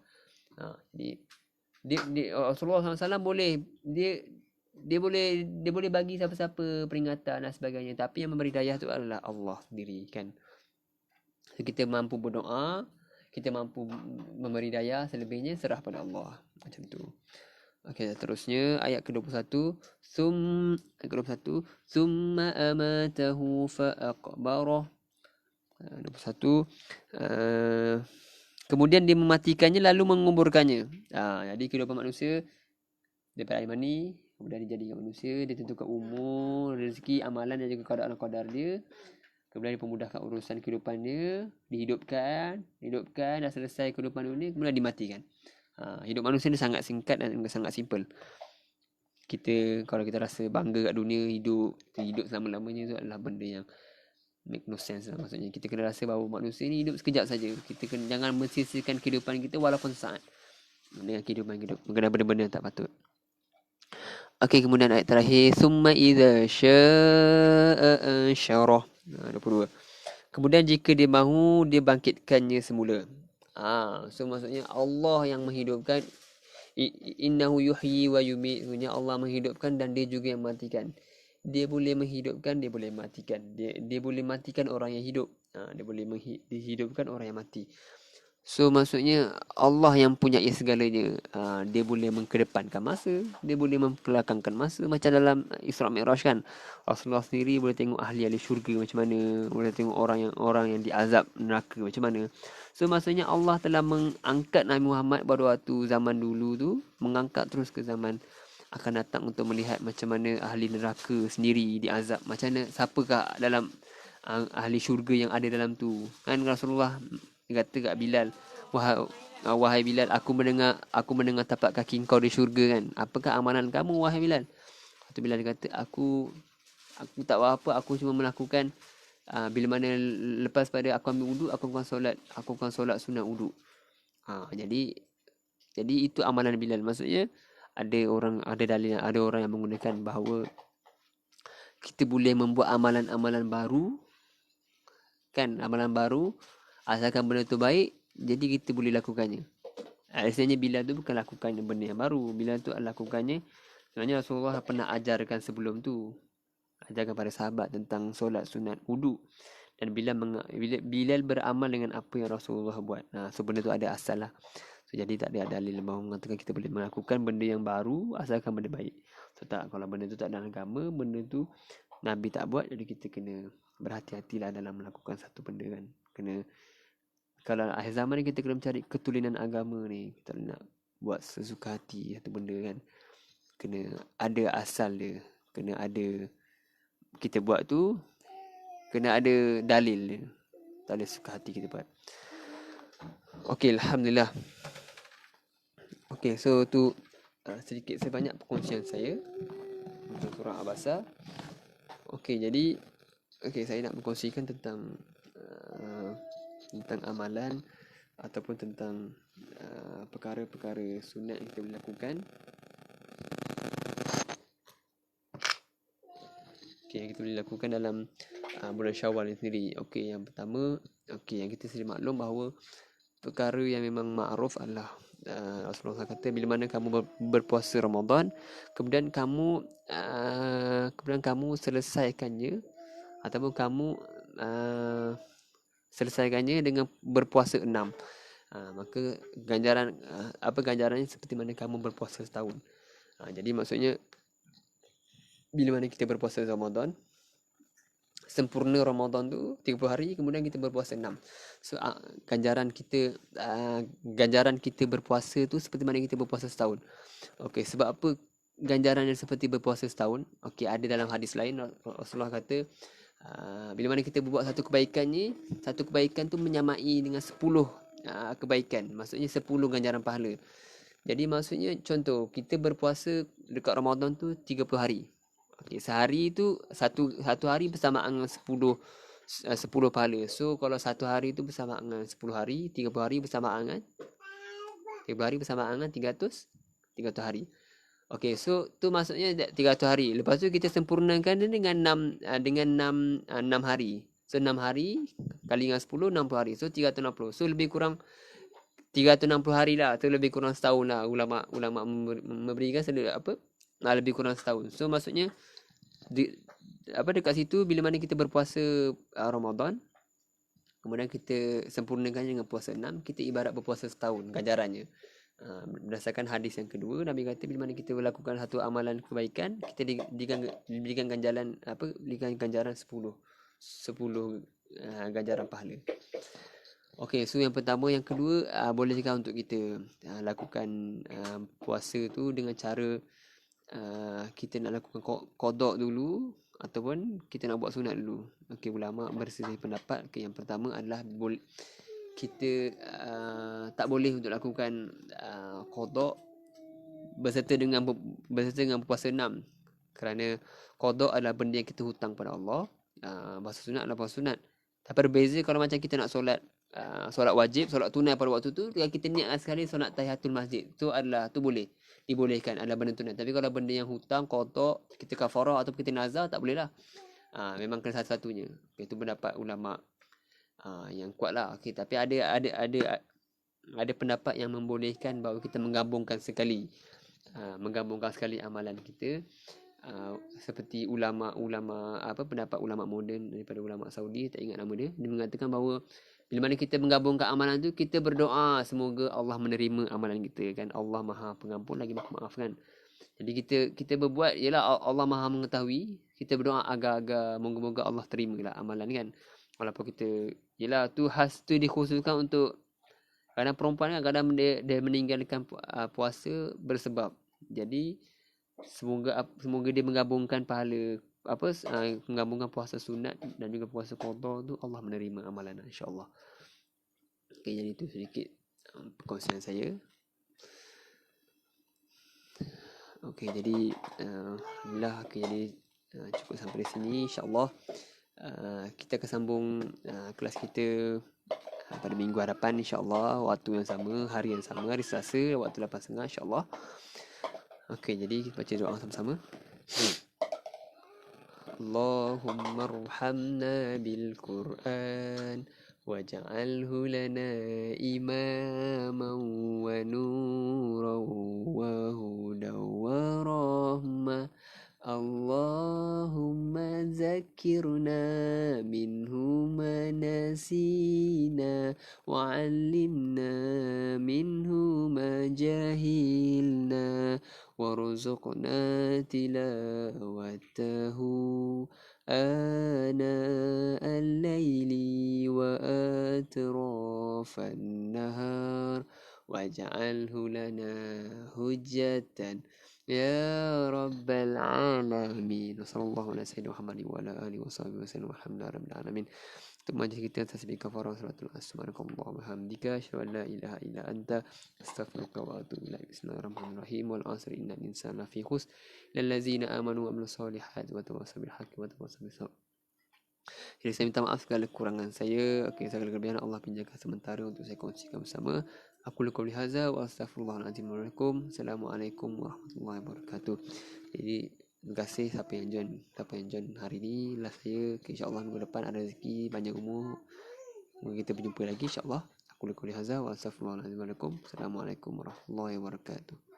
Speaker 1: Jadi Rasulullah SAW boleh dia boleh bagi siapa-siapa peringatan dan sebagainya, tapi yang memberi hidayah tu adalah Allah sendiri kan. So, kita mampu berdoa, kita mampu memberi hidayah, selebihnya serah pada Allah. Macam tu. Okey, seterusnya ayat ke-21. Ayat ke-21. Summa amatahu fa'aqbarah. 21. Kemudian dia mematikannya lalu menguburkannya. Jadi kehidupan manusia daripada air mani, kemudian dia jadikan manusia, dia tentukan umur, rezeki, amalan dan juga qadar dia. Kemudian dia pemudahkan urusan kehidupan dia, dihidupkan, dah selesai kehidupan dunia, kemudian dimatikan. Hidup manusia ni sangat singkat dan sangat simple. Kalau kita rasa bangga kat dunia, hidup selama-lamanya tu adalah benda yang make no sense lah. Maksudnya kita kena rasa bahawa manusia ni hidup sekejap saja. Kita jangan mensia-siakan kehidupan kita walaupun saat dengan kehidupan hidup, mengenai benda-benda yang tak patut. Okey, kemudian ayat terakhir, summa idza syaa'a ansyarah. 22. Kemudian jika dia mahu, dia bangkitkannya semula. So maksudnya Allah yang menghidupkan. Innahu yuhyi wa yumiit. Maksudnya Allah menghidupkan dan dia juga yang mematikan. Dia boleh menghidupkan, dia boleh matikan. Dia boleh matikan orang yang hidup. Dia boleh dihidupkan orang yang mati. So maksudnya Allah yang punya segalanya. Dia boleh mengkedepankan masa, dia boleh membelakangkan masa. Macam dalam Isra Mi'raj kan, Rasulullah sendiri boleh tengok ahli-ahli syurga macam mana, boleh tengok orang yang diazab neraka macam mana. So maksudnya Allah telah mengangkat Nabi Muhammad pada waktu zaman dulu tu, mengangkat terus ke zaman akan datang untuk melihat macam mana ahli neraka sendiri diazab. Macam mana, siapakah dalam ahli syurga yang ada dalam tu. Kan Rasulullah kata kat Bilal, wahai Bilal, aku mendengar tapak kaki kau di syurga kan. Apakah amalan kamu wahai Bilal? Lepas Bilal kata, aku tak buat apa, aku cuma melakukan bila mana lepas pada aku ambil wuduk, aku akan solat sunat wuduk. Jadi itu amalan Bilal. Maksudnya ada orang yang menggunakan bahawa kita boleh membuat amalan-amalan baru kan, amalan baru asalkan benda tu baik, jadi kita boleh lakukannya. Sebenarnya Bilal tu bukan lakukan benda yang baru. Bilal tu lakukannya, sebenarnya Rasulullah pernah ajarkan sebelum tu, ajarkan pada sahabat tentang solat sunat wuduk. Dan Bilal beramal dengan apa yang Rasulullah buat. So benda tu ada asal lah. So jadi tak ada dalil bahawa mengatakan kita boleh melakukan benda yang baru asalkan benda baik. So tak, kalau benda tu tak dalam agama, benda tu Nabi tak buat, jadi kita kena berhati-hatilah dalam melakukan satu benda kan. Kalau akhir zaman ni kita kena mencari ketulinan agama ni. Kita nak buat sesuka hati satu benda kan, kena ada asal dia. Kena ada, kita buat tu kena ada dalil dia. Tak boleh suka hati kita buat. Okey, Alhamdulillah. Okey, so tu sedikit sebanyak perkongsian saya tentang surah Abasa. Okey, jadi saya nak berkongsikan tentang amalan ataupun tentang perkara-perkara sunat yang kita boleh lakukan. Yang kita boleh lakukan dalam bulan Syawal ini sendiri. Yang pertama, yang kita sedia maklum bahawa perkara yang memang ma'ruf adalah Rasulullah kata, bila mana kamu berpuasa Ramadan, kemudian kamu selesaikannya ataupun kamu selesaikannya dengan berpuasa 6, maka ganjarannya seperti mana kamu berpuasa setahun. Jadi maksudnya bila mana kita berpuasa Ramadan, sempurna Ramadan tu 30 hari, kemudian kita berpuasa 6. So ganjaran kita berpuasa tu seperti mana kita berpuasa setahun. Sebab apa ganjaran yang seperti berpuasa setahun? Ada dalam hadis lain Rasulullah kata, bila mana kita berbuat satu kebaikan tu menyamai dengan 10 kebaikan. Maksudnya 10 ganjaran pahala. Jadi maksudnya contoh, kita berpuasa dekat Ramadan tu 30 hari. Sehari tu satu hari bersamaan dengan 10 pahala. So kalau satu hari tu bersamaan dengan 10 hari, 30 hari bersamaan dengan 300 hari. Okey, so tu maksudnya 300 hari. Lepas tu kita sempurnakan dia dengan 6 hari. So 6 hari kali dengan 10, 60 hari. So 360. So lebih kurang 360 hari lah. Tu lebih kurang setahun lah ulama memberikan apa? Lebih kurang setahun. So maksudnya di, dekat situ bila mana kita berpuasa Ramadan, kemudian kita sempurnakan dengan puasa 6, kita ibarat berpuasa setahun ganjarannya. Berdasarkan hadis yang kedua, Nabi kata bila mana kita melakukan satu amalan kebaikan, kita diberikan ganjaran 10 ganjaran pahala. Okey, so yang pertama, yang kedua, bolehkah untuk kita lakukan puasa tu dengan cara kita nak lakukan qada dulu ataupun kita nak buat sunat dulu. Okey, ulama berselisih pendapat. Okay, yang pertama adalah kita tak boleh untuk lakukan qada berserta dengan puasa 6, kerana qada adalah benda yang kita hutang pada Allah. Puasa sunat adalah puasa sunat. Tapi berbeza kalau macam kita nak solat wajib, solat tunai pada waktu tu, kalau kita niat sekali solat tahiyatul masjid, tu boleh dibolehkan, adalah benda tunai. Tapi kalau benda yang hutang, qada, kita kafarah atau kita nazar, tak boleh lah. Memang kena satu-satunya. Itu pendapat ulama yang kuat lah. Okay, tapi ada pendapat yang membolehkan bahawa kita menggabungkan sekali amalan kita. Seperti pendapat ulama moden daripada ulama Saudi, tak ingat nama dia mengatakan bahawa bila mana kita menggabungkan amalan tu, kita berdoa semoga Allah menerima amalan kita, kan. Allah Maha Pengampun lagi Maha Pemaaf, kan. Jadi kita berbuat, ialah Allah Maha mengetahui, kita berdoa agar moga-moga Allah terima lah amalan, kan. Walaupun kita, ialah tu dikhususkan untuk, kadang perempuan kan kadang dia meninggalkan puasa bersebab. Jadi semoga dia menggabungkan pahala menggabungkan puasa sunat dan juga puasa qada tu, Allah menerima amalan, insya-Allah. Okey, jadi itu sedikit perkongsian saya. Okey, jadi alhamdulillah, jadi cukup sampai di sini, insya-Allah. Kita akan sambung kelas kita pada minggu hadapan, insya-Allah, waktu yang sama, hari yang sama, hari Selasa, waktu 8.30, insya-Allah. Okey, jadi kita baca doa sama-sama. Allahumma arhamna bil Qur'an waj'alhu lana imaman wa nuran wa hudan wa rahmah. Allahumma zakkirna minhu ma nasina wa 'allimna minhu ma jahilna warzuqna tilawatahu ana al-laili wa atrafan nahar waj'alhu lana hujjatan ya rabbal alamin. Wassallallahu ala sayyidina Muhammadin wa ala alihi washabihi wasallam. Alhamdulillahi rabbil alamin. Untuk majlis kita tasbih kafarah salatul subhanakallahumma hamdika asyhadu an la ilaha illa anta astaghfiruka wa atubu ilaik. Bismillahirrahmanirrahim. Wal 'asri innal insana lafi khusr illal ladzina amanu wa amilus solihati wa tawassaw bil haqqi wa tawassaw bis sabr. Jadi saya minta maaf segala kekurangan saya. Okey, segala kelebihan Allah pinjamkan sementara untuk saya kongsikan bersama. Aku lakukan hadza wa astaghfirullahalazim. Assalamualaikum warahmatullahi wabarakatuh. Jadi terima kasih siapa yang join hari ni. Last saya, insya-Allah minggu depan ada rezeki, banyak umur, kita berjumpa lagi, insya-Allah. Aku lakukan hadza wa astaghfirullahalazim. Assalamualaikum warahmatullahi wabarakatuh.